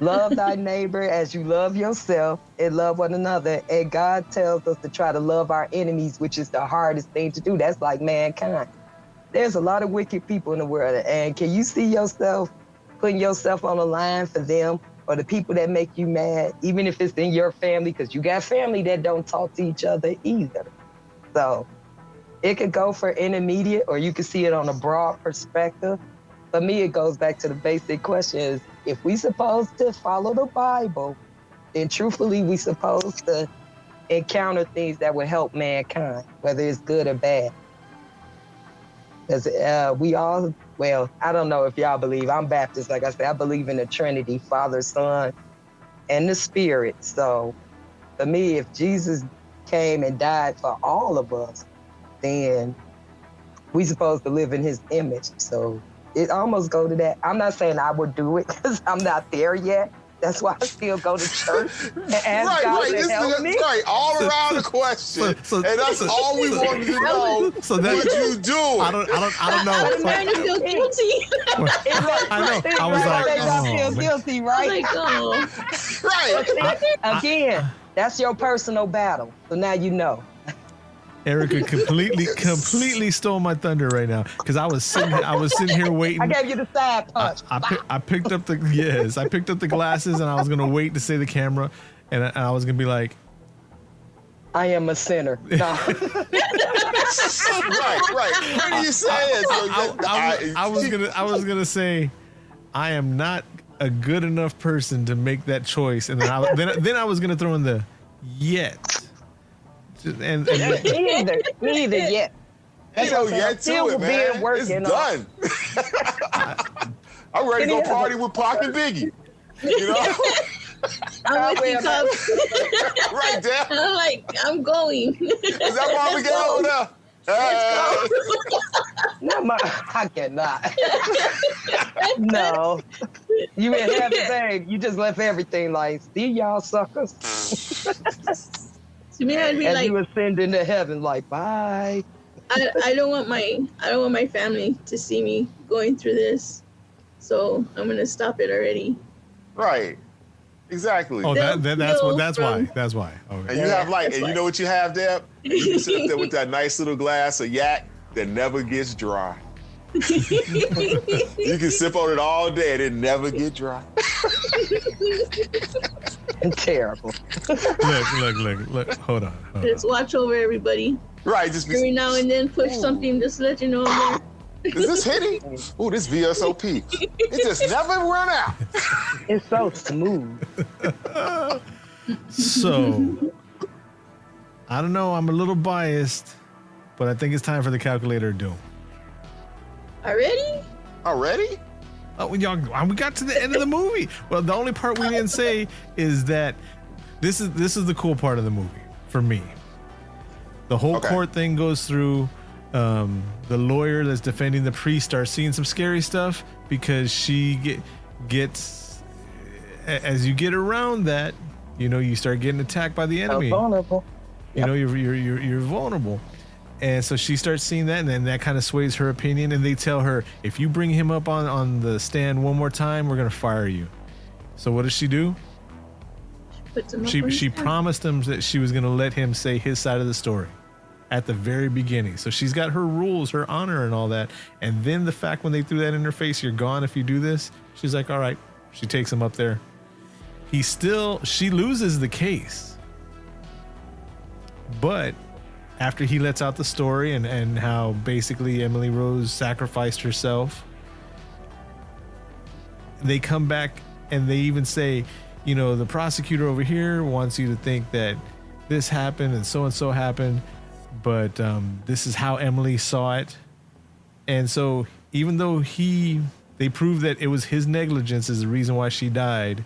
Love thy neighbor as you love yourself, and love one another. And God tells us to try to love our enemies, which is the hardest thing to do. That's like mankind. There's a lot of wicked people in the world, and can you see yourself putting yourself on the line for them, or the people that make you mad, even if it's in your family, because you got family that don't talk to each other either. So it could go for intermediate, or you could see it on a broad perspective. For me, it goes back to the basic question is, if we supposed to follow the Bible, then truthfully, we supposed to encounter things that will help mankind, whether it's good or bad. Because we all, well, I don't know if y'all believe, I'm Baptist, like I said, I believe in the Trinity, Father, Son, and the Spirit. So for me, if Jesus came and died for all of us, then we supposed to live in his image. So it almost go to that. I'm not saying I would do it because I'm not there yet. That's why I still go to church and ask God to help me. Right, all around the question, and that's all we wanted to know. So that, would you do it? I don't know. I'm starting to feel guilty. I know. I was like, I feel guilty, right? Like, oh. Right. Again, that's your personal battle. So now you know. Erica completely stole my thunder right now, because I was sitting here waiting. I gave you the side punch. I picked up the glasses, and I was gonna wait to say the camera, and I was gonna be like, I am a sinner. No. right. What are you saying? I was gonna say, I am not a good enough person to make that choice, and then I was gonna throw in the yet. And me either yet. Ain't no yet to it, man. It's done. I'm ready to go party with Pac and Biggie. You know? I'm with you, Cub. Right there. I'm like, I'm going. Is that Mama Miguel over there? No, I cannot. No. You in heaven, babe. You just left everything like, see y'all suckers. To me, I'd be and like, you ascend into heaven, like, bye. I don't want my family to see me going through this, so I'm gonna stop it already. Right. Exactly. Oh, that's why. That's why. Okay. And you have and you know what you have there? You can sit up there with that nice little glass of yak that never gets dry. You can sip on it all day and it never get dry. Terrible. Look. Hold on. Just watch over everybody. Right. Just every now and then push something just to let you know I'm there. Is this hitting? Ooh, this VSOP. It just never run out. It's so smooth. So, I don't know. I'm a little biased, but I think it's time for the calculator of doom. Already? Oh, y'all, we got to the end of the movie. Well, the only part we didn't say is that this is the cool part of the movie for me. The whole court thing goes through. The lawyer that's defending the priest starts seeing some scary stuff because she gets as you get around that, you know, you start getting attacked by the enemy. Vulnerable. You know, you're vulnerable, And so she starts seeing that, and then that kind of sways her opinion. And they tell her, if you bring him up on the stand one more time, we're going to fire you. So what does she do? She promised him that she was going to let him say his side of the story at the very beginning. So she's got her rules, her honor and all that. And then the fact when they threw that in her face, you're gone if you do this. She's like, all right. She takes him up there. She loses the case. But after he lets out the story and how basically Emily Rose sacrificed herself, they come back and they even say, you know, the prosecutor over here wants you to think that this happened and so happened, but this is how Emily saw it. And so even though they proved that it was his negligence is the reason why she died,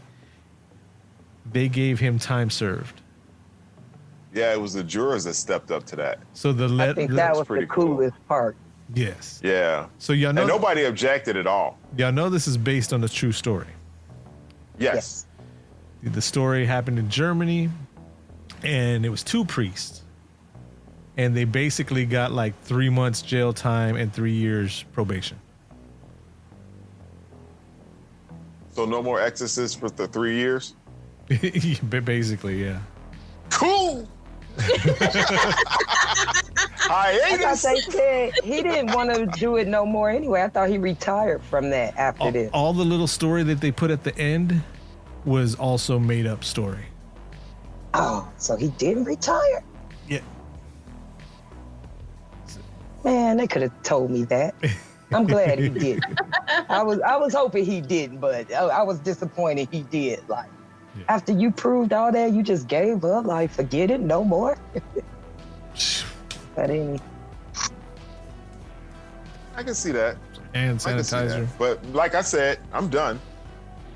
they gave him time served. Yeah, it was the jurors that stepped up to that. So I think that was the coolest part. Yes. Yeah. So y'all know, and nobody objected at all. Y'all know this is based on a true story. Yes. The story happened in Germany, and it was 2 priests, and they basically got like 3 months jail time and 3 years probation. So no more exorcists for the 3 years? Basically, yeah. Cool. I thought they said he didn't want to do it no more anyway. I thought he retired from that after this. All the little story that they put at the end was also made up story. Oh, so he didn't retire? Yeah. Man, they could have told me that. I'm glad he didn't. I was hoping he didn't, but I was disappointed he did. Like, yeah. After you proved all that, you just gave up. Like, forget it, no more. But I can see that. And sanitizer. But like I said, I'm done.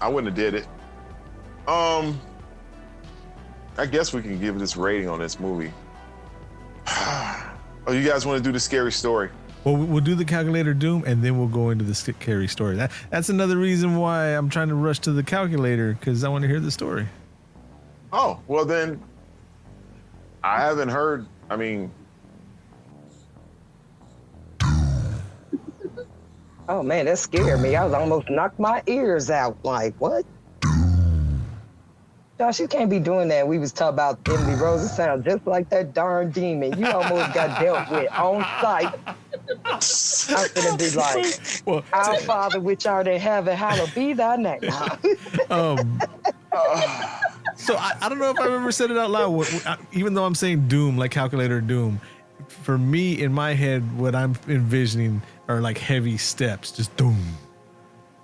I wouldn't have did it. I guess we can give this rating on this movie. Oh, you guys want to do the scary story? Well, we'll do the calculator doom, and then we'll go into the scary story. That's another reason why I'm trying to rush to the calculator, because I want to hear the story. Oh, well then, I haven't heard, I mean... Oh man, that scared me. I was almost knocked my ears out. Like, what? Josh, you can't be doing that. We was talking about Emily Rose. It sounds just like that darn demon. You almost got dealt with on sight. I'm gonna be like, well, our Father which art in heaven, hallowed be thy name. So I don't know if I've ever said it out loud. Even though I'm saying doom, like calculator doom, for me in my head, what I'm envisioning are like heavy steps, just doom,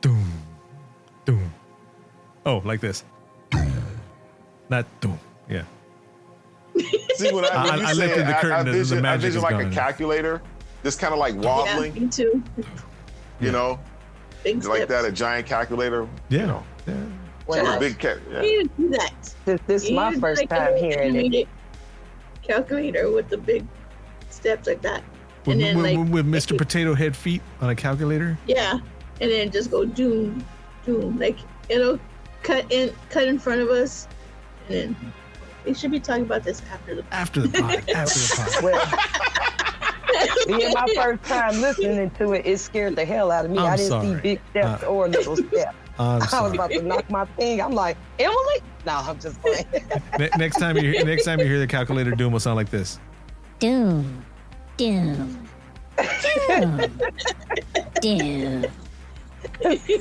doom, doom. Oh, like this. Not doom. Yeah. See what I lifted the curtain. I vision like a calculator, just kind of like wobbling. Yeah, me too. You know, big like steps. that, a giant calculator. Yeah. You know, yeah. Well, a big cat. Yeah. You didn't do that. This is my first time hearing it. Calculator with the big steps like that. And then with Mr. Potato Head feet on a calculator. Yeah, and then just go doom, doom. Like it'll cut in front of us, and then we should be talking about this after the pod. Well, being my first time listening to it, it scared the hell out of me. I didn't see big steps or little steps. I was about to knock my thing. I'm like, Emily? No, I'm just playing. Next time you hear the calculator doom will sound like this. Doom. Doom. Doom. Doom.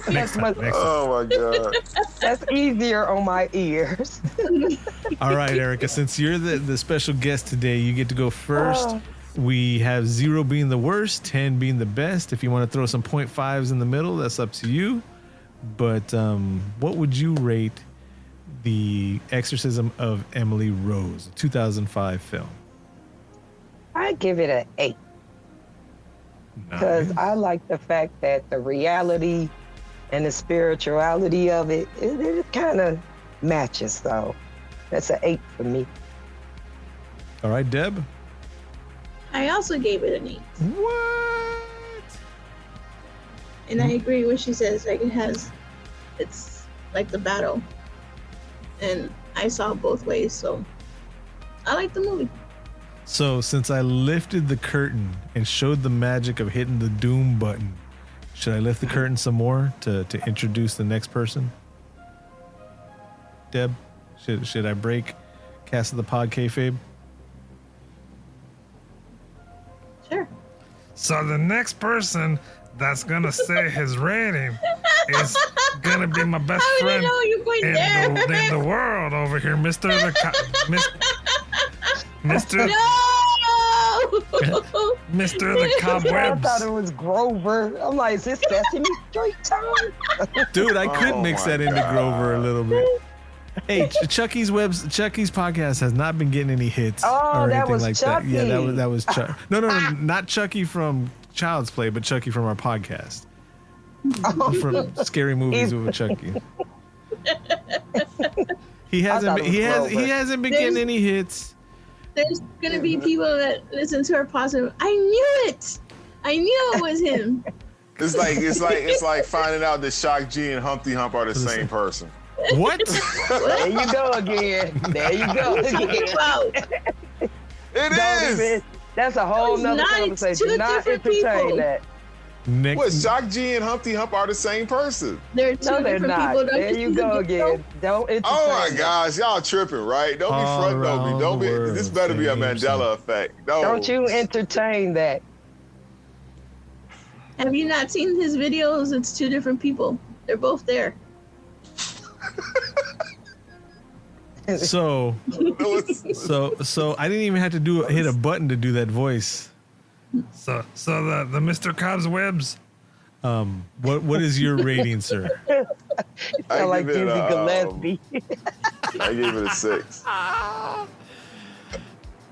Next time. Oh my God. That's easier on my ears. All right, Erica, since you're the special guest today, you get to go first. We have 0 being the worst, 10 being the best. If you want to throw some 0.5s in the middle, that's up to you. But what would you rate The Exorcism of Emily Rose, a 2005 film? I give it an 8. Because I like the fact that the reality and the spirituality of it kind of matches. So that's an 8 for me. All right, Deb? I also gave it an 8. What? And I agree when she says like it's like the battle. And I saw both ways, so I like the movie. So since I lifted the curtain and showed the magic of hitting the doom button, should I lift the curtain some more to introduce the next person? Deb, should I break Cast of the Pod kayfabe? Sure. So the next person that's gonna say his rating is gonna be my best How friend did you know you point there? in the world over here, Mr. Mr. No! Mr. the I Cobwebs. thought it was Grover. I'm like, is this Sesame Street time? Dude, I could Oh mix my that into God. Grover a little bit. Hey, Chucky's podcast has not been getting any hits Oh, or that anything was like Chucky. that. Yeah, that was Chuck. No, not Chucky from Child's Play, but Chucky from our podcast. From Scary Movies with Chucky. He hasn't been getting any hits. There's gonna be people that listen to our podcast. I knew it. I knew it was him. It's like finding out that Shock G and Humpty Hump are the same person. What? There you go again. There you go again. Wow. It Don't is. even- That's a whole It's nother not. It's conversation. two Not different entertain people. that. What? Shock G and Humpty Hump are the same person. They're two No, they're different not. people. Don't There you go again. Don't entertain Oh my that. gosh, y'all tripping, right? Don't be All fronting on me. around Don't the be. world, This better be a same Mandela effect. No. Don't you entertain that. Have you not seen his videos? It's two different people. They're both there. So I didn't even have to hit a button to do that voice. So the Mr. Cobwebs. What is your rating, sir? I Sound like give it, Dizzy Gillespie. I gave it a 6. I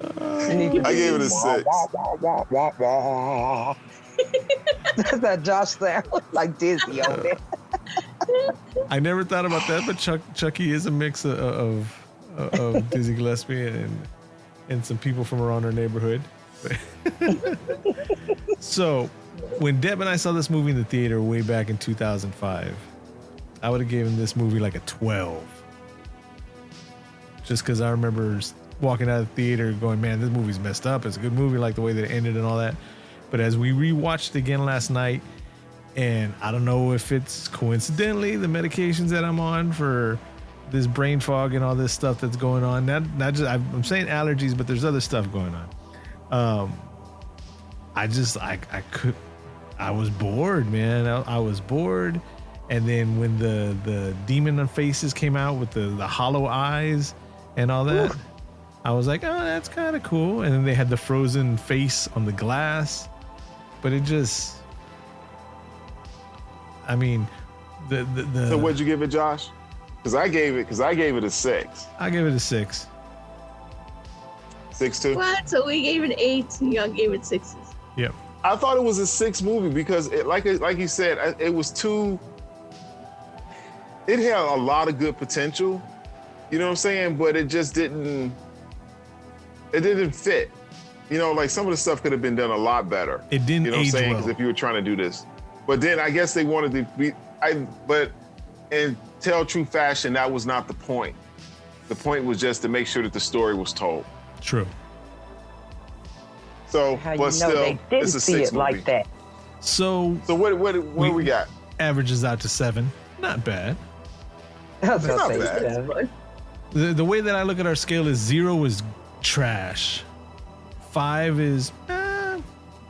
I gave it a 6. That's that Josh sound like Dizzy on there. I never thought about that, but Chucky is a mix of Dizzy Gillespie and some people from around our neighborhood. So, when Deb and I saw this movie in the theater way back in 2005, I would have given this movie like a 12. Just because I remember walking out of the theater going, man, this movie's messed up. It's a good movie, like the way that it ended and all that. But as we rewatched it again last night, and I don't know if it's coincidentally the medications that I'm on for this brain fog and all this stuff that's going on. Not just I'm saying allergies, but there's other stuff going on. I was bored, man. I was bored. And then when the demon faces came out with the hollow eyes and all that, I was like, oh, that's kind of cool. And then they had the frozen face on the glass, but it just, I mean, the So what'd you give it, Josh? Because I gave it a 6. I give it a 6. 6 too. What? So we gave it 8. Y'all gave it 6s. Yep. I thought it was a 6 movie because it, like you said, it was too. It had a lot of good potential, you know what I'm saying? But it just didn't. It didn't fit. You know, like some of the stuff could have been done a lot better. It didn't You know what I'm age saying? well. Because if you were trying to do this, but then I guess they wanted to be. But in tell true fashion, that was not the point. The point was just to make sure that the story was told. True. So, How you but know still, they didn't it's a see 6 it movie. like that? So So what do we got? averages out to 7. Not bad. I was Not gonna say bad. that. The way that I look at our scale is 0 is trash. 5 is,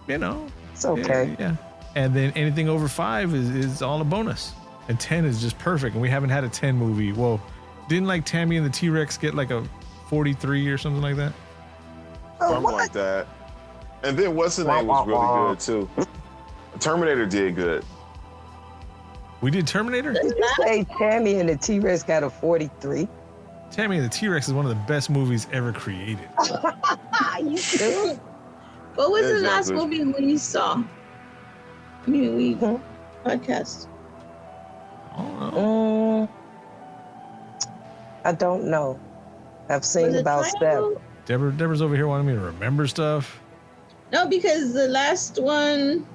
you know. It's okay. Yeah. And then anything over 5 is all a bonus. And 10 is just perfect. And we haven't had a 10 movie. Whoa. Didn't like Tammy and the T-Rex get like a 43 or something like that? Something like that. And then what's the name was really good too. Terminator did good. We did Terminator? Hey, Tammy and the T-Rex got a 43. Tammy and the T-Rex is one of the best movies ever created. You too? What was the Exactly. last movie we saw? I mean, we Mm-hmm. podcast. I don't know. I don't know. I've Was seen it about Triangle? 7. Deborah's over here wanting me to remember stuff. No, because the last one,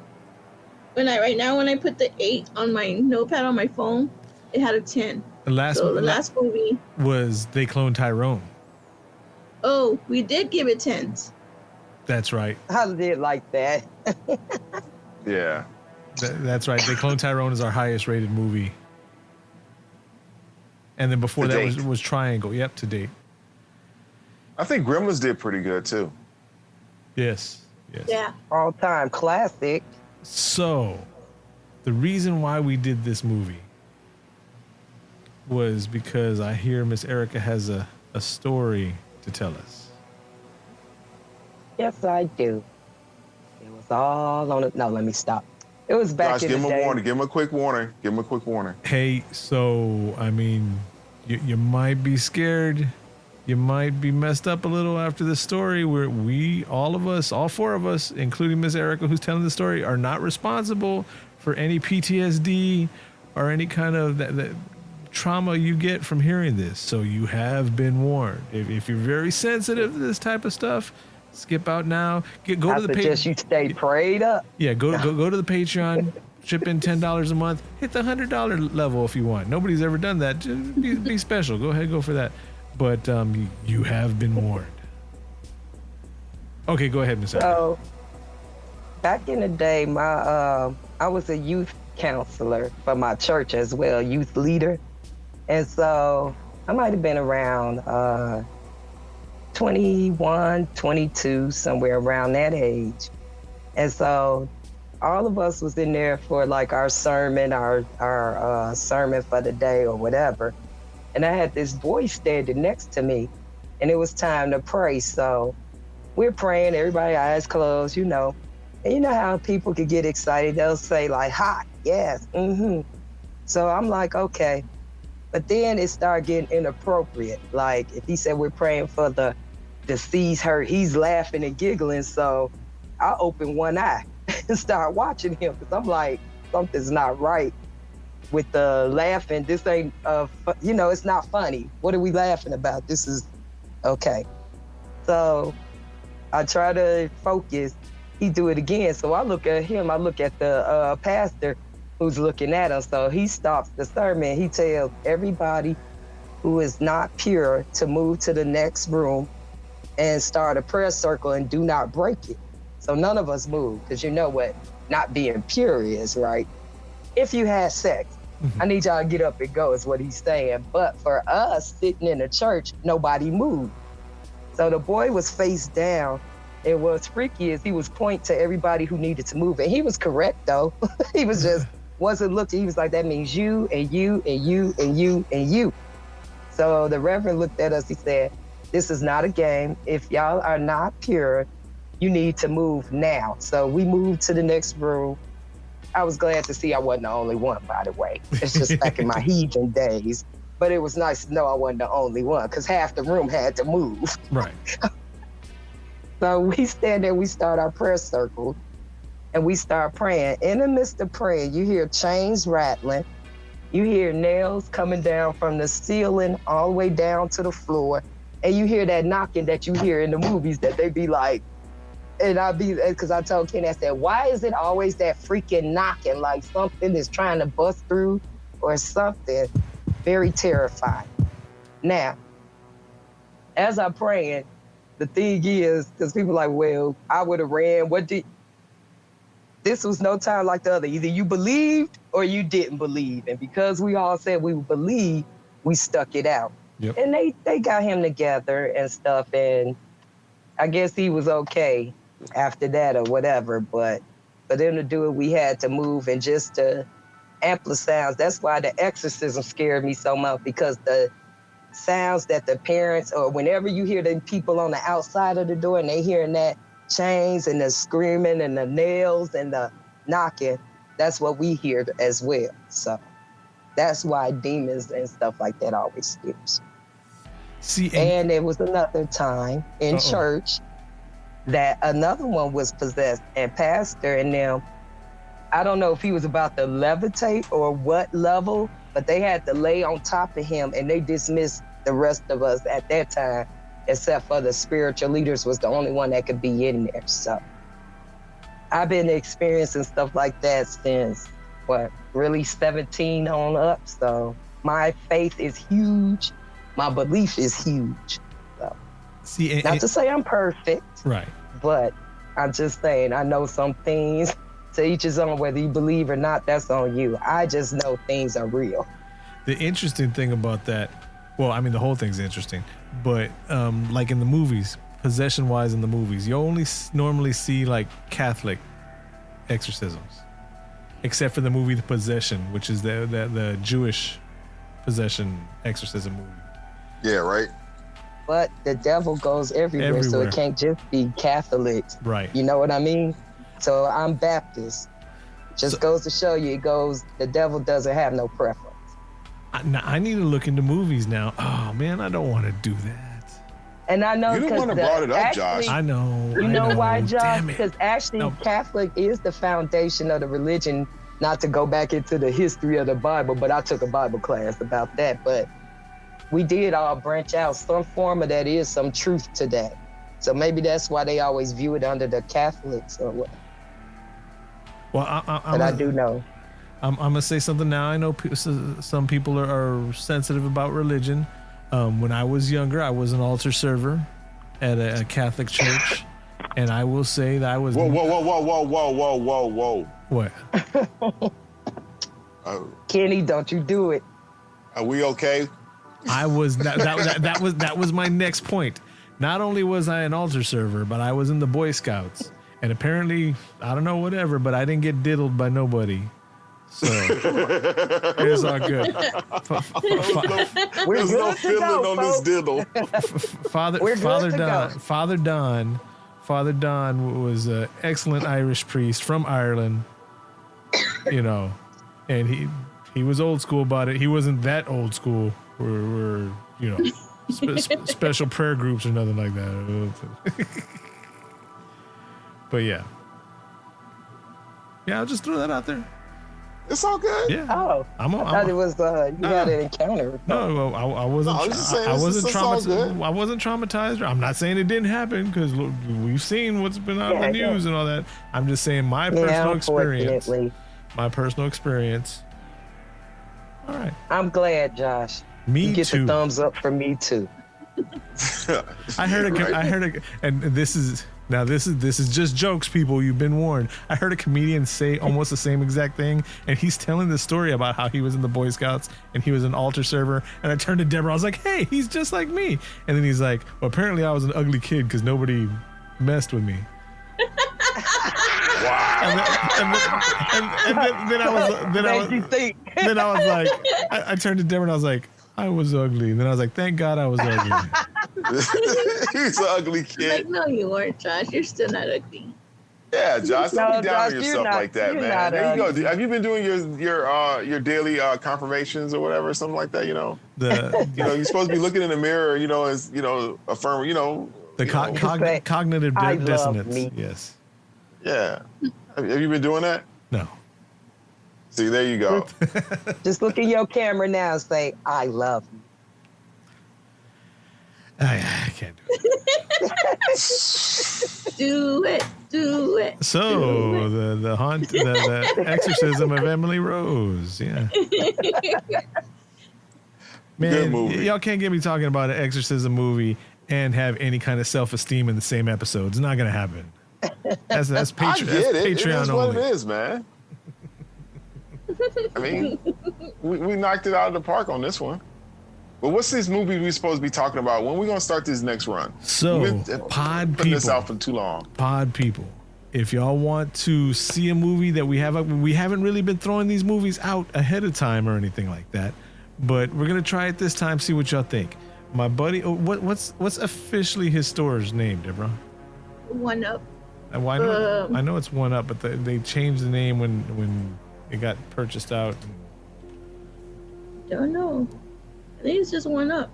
when I put the 8 on my notepad on my phone, it had a 10. The last So the last movie, was They Cloned Tyrone. oh, we did give it 10s. That's right. I did like that. Yeah. That's right. They Clone Tyrone is our highest rated movie. And then before To that date. was Triangle. Yep, to date. I think Gremlins did pretty good too. Yes. Yes. Yeah. All-time classic. So, the reason why we did this movie was because I hear Miss Erica has a story to tell us. Yes, I do. It was all on it. No, let me stop. It was back Josh, in give the him a day. warning. Give him a quick warning. Give him a quick warning. Hey, so, I mean, you might be scared. You might be messed up a little after the story where all four of us, including Miss Erica who's telling the story, are not responsible for any PTSD or any kind of that trauma you get from hearing this. So you have been warned. If you're very sensitive to this type of stuff, skip out now. Go I to the suggest you stay prayed up. Yeah, go to the Patreon. Chip in $10 a month. Hit the $100 level if you want. Nobody's ever done that. Just be special. Go ahead, go for that. But you have been warned. Okay, go ahead, Miss Erica. So, back in the day, I was a youth counselor for my church as well, youth leader. And so I might have been around 21, 22, somewhere around that age. And so all of us was in there for like our sermon, our sermon for the day or whatever. And I had this boy standing next to me, and it was time to pray. So we're praying, everybody eyes closed, you know. And you know how people could get excited. They'll say like, hot, yes, mm-hmm. So I'm like, okay. But then it started getting inappropriate. Like if he said we're praying for the deceased hurt, he's laughing and giggling. So I opened one eye and start watching him because I'm like, something's not right with the laughing. This ain't, it's not funny. What are we laughing about? This is okay. So I try to focus. He do it again. So I look at him. I look at the pastor who's looking at him. So he stops the sermon. He tells everybody who is not pure to move to the next room and start a prayer circle and do not break it. So none of us move because you know what not being pure is, right? If you had sex, I need y'all to get up and go is what he's saying. But for us sitting in the church, nobody moved. So the boy was face down. And what's freaky is he was pointing to everybody who needed to move. And he was correct though. He was just, wasn't looking. He was like, that means you and you and you and you and you. So the Reverend looked at us, he said, this is not a game. If y'all are not pure, you need to move now. So we moved to the next room. I was glad to see I wasn't the only one, by the way. It's just back in my heathen days. But it was nice to know I wasn't the only one because half the room had to move. Right. So we stand there, we start our prayer circle, and we start praying. In the midst of praying, you hear chains rattling. You hear nails coming down from the ceiling all the way down to the floor. And you hear that knocking that you hear in the movies that they be like, and because I told Ken, I said, why is it always that freaking knocking, like something is trying to bust through or something? Very terrifying. Now, as I'm praying, the thing is, because people are like, well, I would have ran. This was no time like the other. Either you believed or you didn't believe. And because we all said we believe, we stuck it out. Yep. And they got him together and stuff. And I guess he was okay after that or whatever. But for them to do it, we had to move and just to amplify sounds. That's why the Exorcism scared me so much, because the sounds that the parents, or whenever you hear the people on the outside of the door and they hearing that chains and the screaming and the nails and the knocking, that's what we hear as well. So that's why demons and stuff like that always scares. See, and there was another time in church that another one was possessed, and pastor and them, I don't know if he was about to levitate or what level, but they had to lay on top of him, and they dismissed the rest of us at that time, except for the spiritual leaders was the only one that could be in there. So I've been experiencing stuff like that since, really 17 on up. So my faith is huge. My belief is huge. So, see, not to say I'm perfect. Right. but I'm just saying, I know some things, to each his own, whether you believe or not, that's on you. I just know things are real. The interesting thing about that, well, I mean, the whole thing's interesting, but like in the movies, possession-wise in the movies, you only normally see like Catholic exorcisms, except for the movie The Possession, which is the Jewish possession exorcism movie. Yeah, right. But the devil goes everywhere, so it can't just be Catholics. Right. You know what I mean? So I'm Baptist. Just goes to show you, the devil doesn't have no preference. I need to look into movies now. Oh man, I don't want to do that. And I know You the one that brought it up, Josh. I know. You know why, Josh? Damn it. Because actually, Catholic is the foundation of the religion. Not to go back into the history of the Bible, but I took a Bible class about that. But we did all branch out. Some form of that is some truth to that. So maybe that's why they always view it under the Catholics or what. Well, I do know. I'm gonna say something now. I know some people are sensitive about religion. When I was younger, I was an altar server at a Catholic church, and I will say that I was. Whoa. What? Kenny, don't you do it. Are we okay? I was that was my next point. Not only was I an altar server, but I was in the Boy Scouts, and apparently, I don't know, whatever, but I didn't get diddled by nobody. So it's all good. There's no fiddling on this diddle. Father Don was an excellent Irish priest from Ireland, you know, and he was old school about it. He wasn't that old school where you know, special prayer groups or nothing like that. But yeah, I'll just throw that out there. It's all good. Yeah. Oh, I thought it was you had an encounter. No, I wasn't. No, I was just saying, I wasn't it's all traumatized. good. I wasn't traumatized. I'm not saying it didn't happen because we've seen what's been on the news and all that. I'm just saying my personal experience. My personal experience. All right. I'm glad, Josh. Me you get too. the thumbs up from me too. I heard and this is just jokes, people. You've been warned. I heard a comedian say almost the same exact thing, and he's telling the story about how he was in the Boy Scouts and he was an altar server. And I turned to Deborah. I was like, "Hey, he's just like me." And then he's like, "Well, apparently I was an ugly kid because nobody messed with me." Wow. And then I was like, I turned to Deborah and I was like, "I was ugly." And then I was like, "Thank God I was ugly." He's an ugly kid. Like, no, you weren't, Josh. You're still not ugly. Yeah, Josh, don't be down Josh, on yourself like that, man. There you go. Have you been doing your daily confirmations or whatever, something like that? You know, you're supposed to be looking in the mirror, as affirm, cognitive dissonance. Me. Yes. Yeah. Have you been doing that? No. See, there you go. Just look at your camera now and say, "I love you." I can't do it. Do it. So the exorcism of Emily Rose. Yeah. Man, good movie. Y'all can't get me talking about an exorcism movie and have any kind of self-esteem in the same episode. It's not gonna happen. That's Patreon. It is only. what it is, man. I mean, we knocked it out of the park on this one. But what's this movie we supposed to be talking about? When are we gonna start this next run? So, We've been putting this out for too long. Pod people, if y'all want to see a movie that we haven't really been throwing these movies out ahead of time or anything like that, but we're gonna try it this time. See what y'all think. My buddy, what's officially his store's name, Deborah? One Up. I know it's One Up, but they changed the name when it got purchased out. Don't know. I think it's just One Up.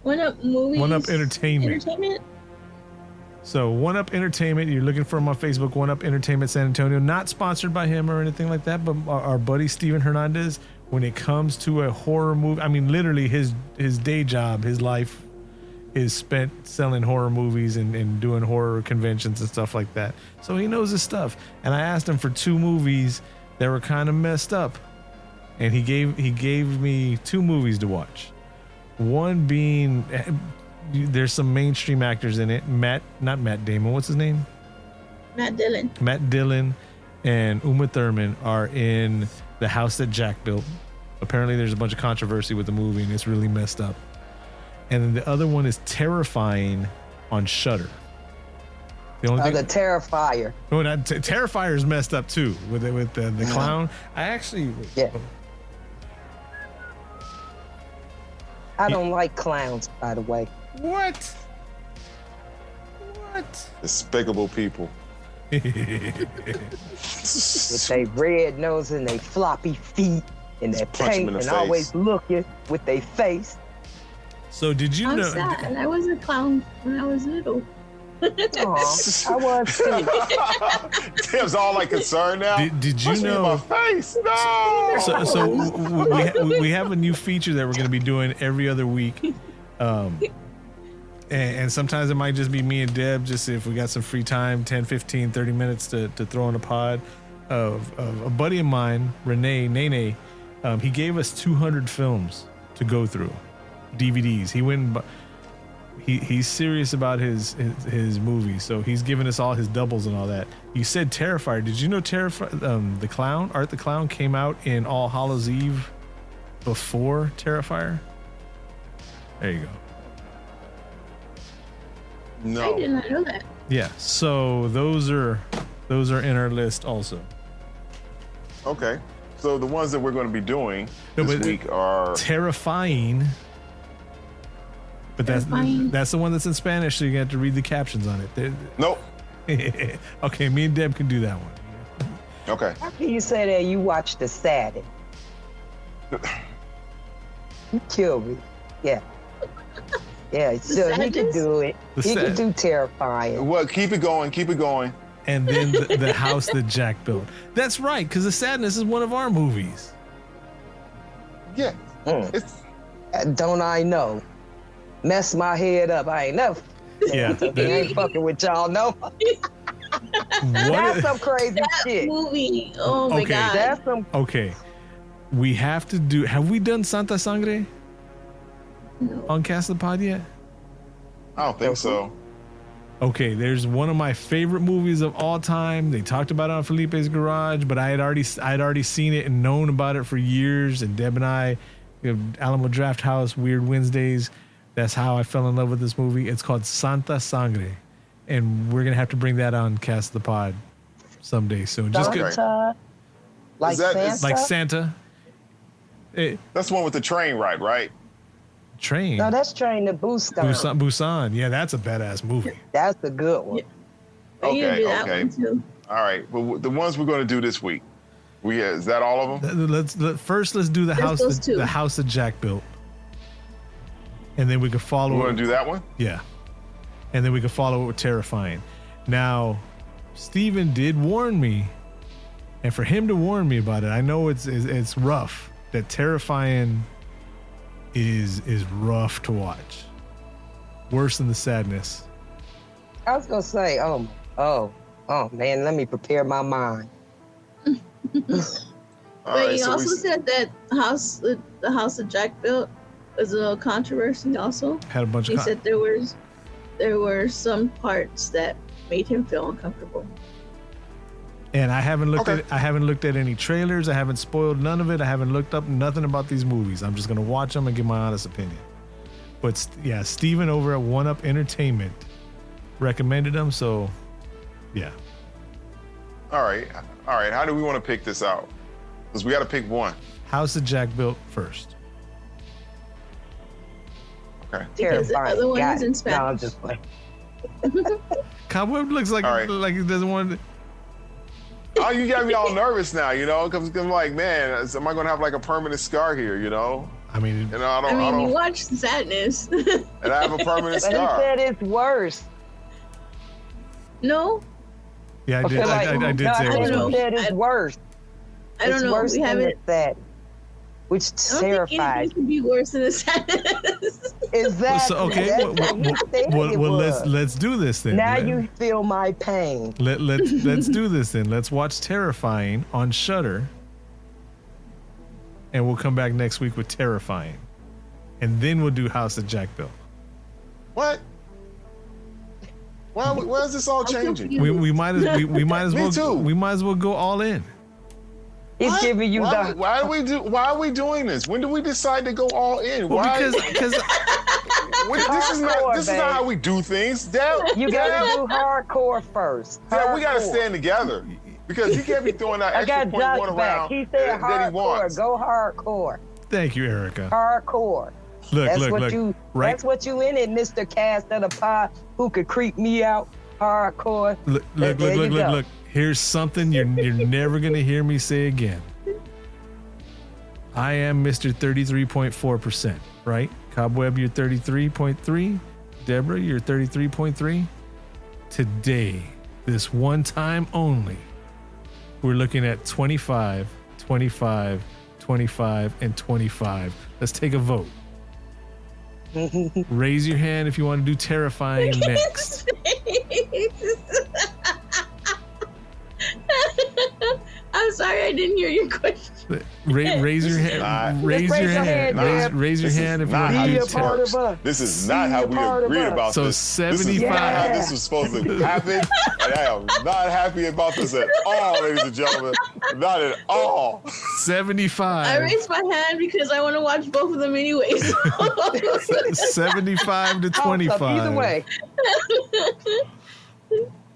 One Up Movies. One Up Entertainment. So One Up Entertainment, you're looking for him on Facebook, One Up Entertainment San Antonio. Not sponsored by him or anything like that, but our buddy Steven Hernandez, when it comes to a horror movie, I mean, literally his day job, his life is spent selling horror movies and doing horror conventions and stuff like that. So he knows his stuff. And I asked him for 2 movies that were kind of messed up. And he gave me 2 movies to watch. One being there's some mainstream actors in it. Not Matt Damon. What's his name? Matt Dillon. Matt Dillon and Uma Thurman are in The House That Jack Built. Apparently, there's a bunch of controversy with the movie, and it's really messed up. And then the other one is Terrifying on Shudder. The Terrifier. Oh, that Terrifier is messed up too with the clown. I actually. Yeah. I don't like clowns, by the way. What? Despicable people. With their red nose and their floppy feet and their punch 'em paint in the and face. always looking with their face. So did you I'm know? sad. I was a clown when I was little. Aw, I was too. Tim's all like concerned now. Did you Punch me in know? my face? No. So we have a new feature that we're going to be doing every other week. And sometimes it might just be me and Deb, just if we got some free time, 10, 15, 30 minutes to throw in a pod. Of a buddy of mine, Nene, he gave us 200 films to go through, DVDs. He went and he's serious about his movies, so he's giving us all his doubles and all that. You said Terrifier. Did you know Terrifier, the Clown, Art the Clown, came out in All Hallows Eve before Terrifier? There you go. No. I did not know that. Yeah, so those are in our list also. Okay. So the ones that we're going to be doing No, this but week are Terrifying. But Terrifying. that's the one that's in Spanish, so you have to read the captions on it. nope. Okay, me and Deb can do that one. Okay. After you say that, you watch The Sadist. You killed me. Yeah. Yeah, so he can Sadist? do it. He can do Terrifying. Well, keep it going. Keep it going. And then the House That Jack Built. That's right, because The Sadness is one of our movies. Yeah. Mm. It's Don't I know? Mess my head up. I ain't never. Yeah. I ain't fucking with y'all, no. That's some crazy That shit. movie. Oh my Okay. god. That's some. Okay. We have to do. Have we done Santa Sangre No. on Cast the Pod yet? I don't think so. Okay, there's one of my favorite movies of all time. They talked about it on Felipe's Garage, but I'd already seen it and known about it for years. And Deb and I, Alamo Draft House, Weird Wednesdays. That's how I fell in love with this movie. It's called Santa Sangre, and we're gonna have to bring that on Cast the Pod someday. So just Okay. Santa, like Is that- Santa? is- like Santa. That's the one with the train ride, right? Train. No, that's Train to Busan. Busan. Yeah, that's a badass movie. That's a good one. Yeah. I need to do that one too. All right. Well, the ones we're going to do this week, is that all of them? Let's do the house. those two. The house that Jack built, and then we can follow. We want to do that one? Yeah, and then we can follow it with Terrifying. Now, Steven did warn me, and for him to warn me about it, I know it's rough. That Terrifying is rough to watch. Worse than The Sadness. I was gonna say, oh man, let me prepare my mind. All But right. he So also said that the house that Jack built was a controversy. Also, Had a bunch he of. said there were some parts that made him feel uncomfortable. And I haven't looked Okay. at any trailers. I haven't spoiled none of it. I haven't looked up nothing about these movies. I'm just gonna watch them and give my honest opinion. But yeah, Steven over at One Up Entertainment recommended them. So yeah, all right. How do we want to pick this out? Because we got to pick one. House that Jack built first. Okay. Because the Terrifying. other one Got is it. in No, I'm Spanish. just playing. Cobweb looks like All right. like he doesn't want. Oh, you got me all nervous now, because I'm like, man, am I going to have like a permanent scar here, I mean, I I mean, you don't, watched Sadness. and I have a permanent But he scar. said it's worse. No, yeah, I did. feel like- I did no, say I it was think know. he worse. said it's worse. I don't It's know. worse We than haven't. that, which I don't think terrified. anything could be worse than the Sadness. Exactly. So okay, That's what he said it well was. let's do this then. Now you feel my pain. Let's do this then. Let's watch Terrifying on Shudder, and we'll come back next week with Terrifying, and then we'll do House that Jack built. What? Why is this all changing? We might as Me too. we might as well go all in. He's What? giving you the. Why are we doing this? When do we decide to go all in? Well, Why? because This is not babe. how we do things. Dad, You gotta do hardcore first. Dad, we gotta Hardcore. stand together because he can't be throwing that I extra got point one Josh back. around He said that he wants. hardcore. Go hardcore. thank you, Erica. Hardcore. Look, That's look, what look. you. Right, That's what you in it, Mr. Cast of the Pod, who could creep me out. Hardcore. look, There you go. look. Here's something you're never gonna hear me say again. I am Mr. 33.4%, right? Cobweb, you're 33.3. Deborah, you're 33.3. Today, this one time only, we're looking at 25, 25, 25, and 25. Let's take a vote. Raise your hand if you want to do terrifying next. I'm sorry, I didn't hear your question. Raise your hand. Raise your hand. Raise your hand if you want to Be do a part of terrifying. us. This is not Be how a we part of agreed us. about So this. 75. This is not how this was supposed to happen. And I am not happy about this at all, ladies and gentlemen. Not at all. 75. I raised my hand because I want to watch both of them anyways. 75 to Oh, so 25. either way,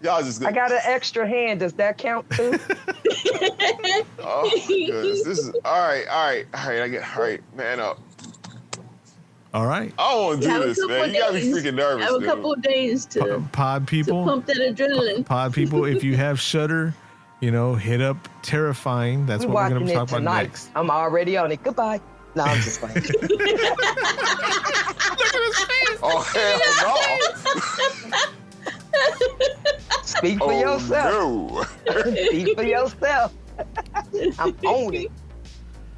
Y'all just I got an extra hand. Does that count too? oh my goodness. This is all right. All right, man up. All right. I don't want to Have do a this, couple man. You gotta be days. freaking nervous, I have a dude. couple of days to Pod people. pump that adrenaline. Pod people, if you have Shudder, hit up Terrifying. That's We're what we're going watching to it talk about tonight. next. I'm already on it. Goodbye. No, I'm just playing. Oh hell no! Speak for Oh yourself. no! Speak for yourself. I'm on it.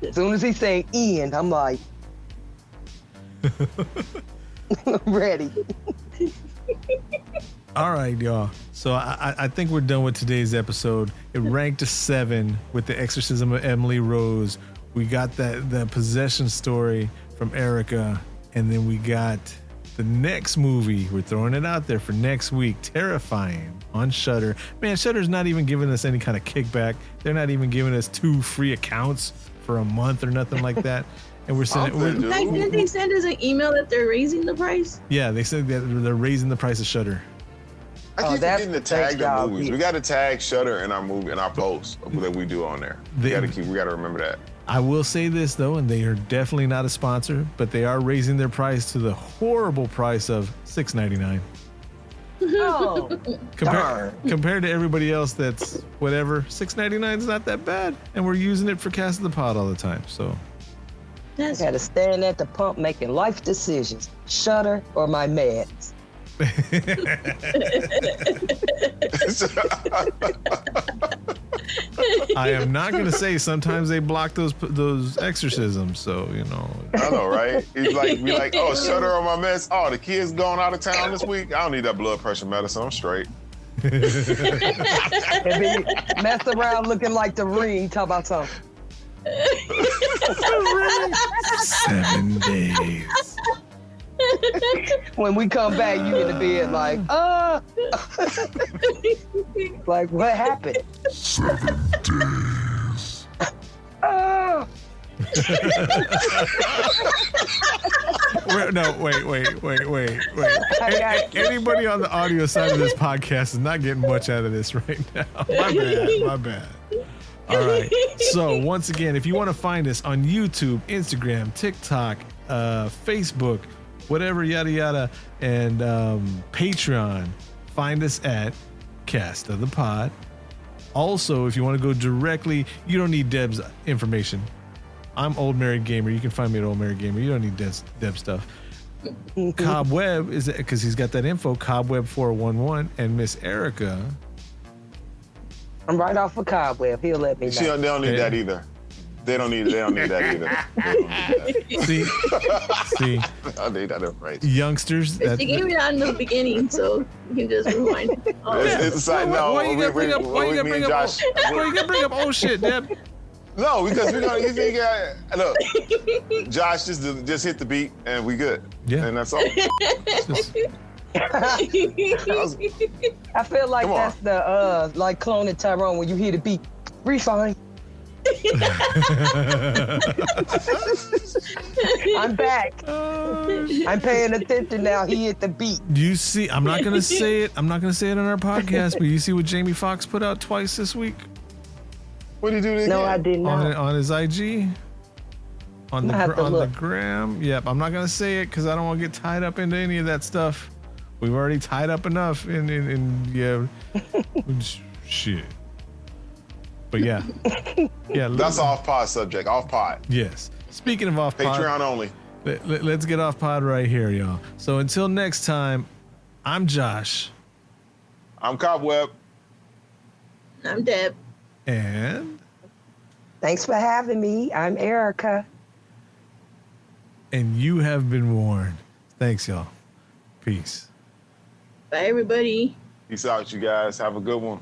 As soon as he say end, I'm like, ready. All right, y'all. So I think we're done with today's episode. It ranked a 7 with the Exorcism of Emily Rose. We got the possession story from Erica, and then we got the next movie. We're throwing it out there for next week. Terrifying on Shudder. Man, Shudder's not even giving us any kind of kickback. They're not even giving us 2 free accounts for a month or nothing like that. And we're sending. Something, We're, dude. Like, didn't they send us an email that they're raising the price? yeah, they said that they're raising the price of Shudder. I Oh, keep that's forgetting to thanks, tag the y'all. movies. We got to tag Shudder in our movie in our posts that we do on there. We got to remember that. I will say this though, and they are definitely not a sponsor, but they are raising their price to the horrible price of $6.99. Oh, darn. Compared to everybody else, that's whatever. $6.99 is not that bad, and we're using it for Cast of the Pod all the time. So I That's gotta stand at the pump making life decisions. Shudder or my meds. I am not going to say sometimes they block those exorcisms. So I know, right? He's like, be like, oh, Shudder on my mess. Oh, the kid's going out of town this week. I don't need that blood pressure medicine. I'm straight. And be mess around looking like the Ring. Talk about something. 7 days. When we come back, you in the bed like, like what happened? 7 days. Wait. Anybody on the audio side of this podcast is not getting much out of this right now. My bad. All right. So once again, if you want to find us on YouTube, Instagram, TikTok, Facebook, whatever, yada yada, and Patreon, find us at Cast of the Pod. Also, if you want to go directly, you don't need Deb's information. I'm Old Married Gamer. You can find me at Old Married Gamer. You don't need Deb stuff. Cobweb is because he's got that info. Cobweb 411 and Miss Erica. I'm right off of Cobweb. He'll let me know. See, they don't need that either. They don't need that either. They don't need that. See, I need that information. youngsters. She gave me that in the beginning, so you can just rewind. It's a side. No, Why you gotta bring up? Why you gotta me bring and up? Josh. Why you gotta bring up old shit, Deb? No, because we're gonna. You think? Look, Josh, just hit the beat and we good. Yeah. And that's all. Just- I feel like that's the like cloning Tyrone when you hear the beat. Refine. I'm back. I'm paying attention now. He hit the beat. you see, I'm not gonna say it. I'm not gonna say it on our podcast, but you see what Jamie Foxx put out twice this week What did you do? No, I did not. on his IG, on I'm gonna have to the look. gram. Yep, I'm not gonna say it because I don't want to get tied up into any of that stuff. We've already tied up enough in yeah, shit. But yeah, That's off pod subject. Off pod. Yes. Speaking of off pod, Patreon only. let's get off pod right here, y'all. So until next time, I'm Josh. I'm Cobweb. I'm Deb. And Thanks for having me. I'm Erica. you have been warned. Thanks, y'all. Peace. Bye, everybody. Peace out, you guys. Have a good one.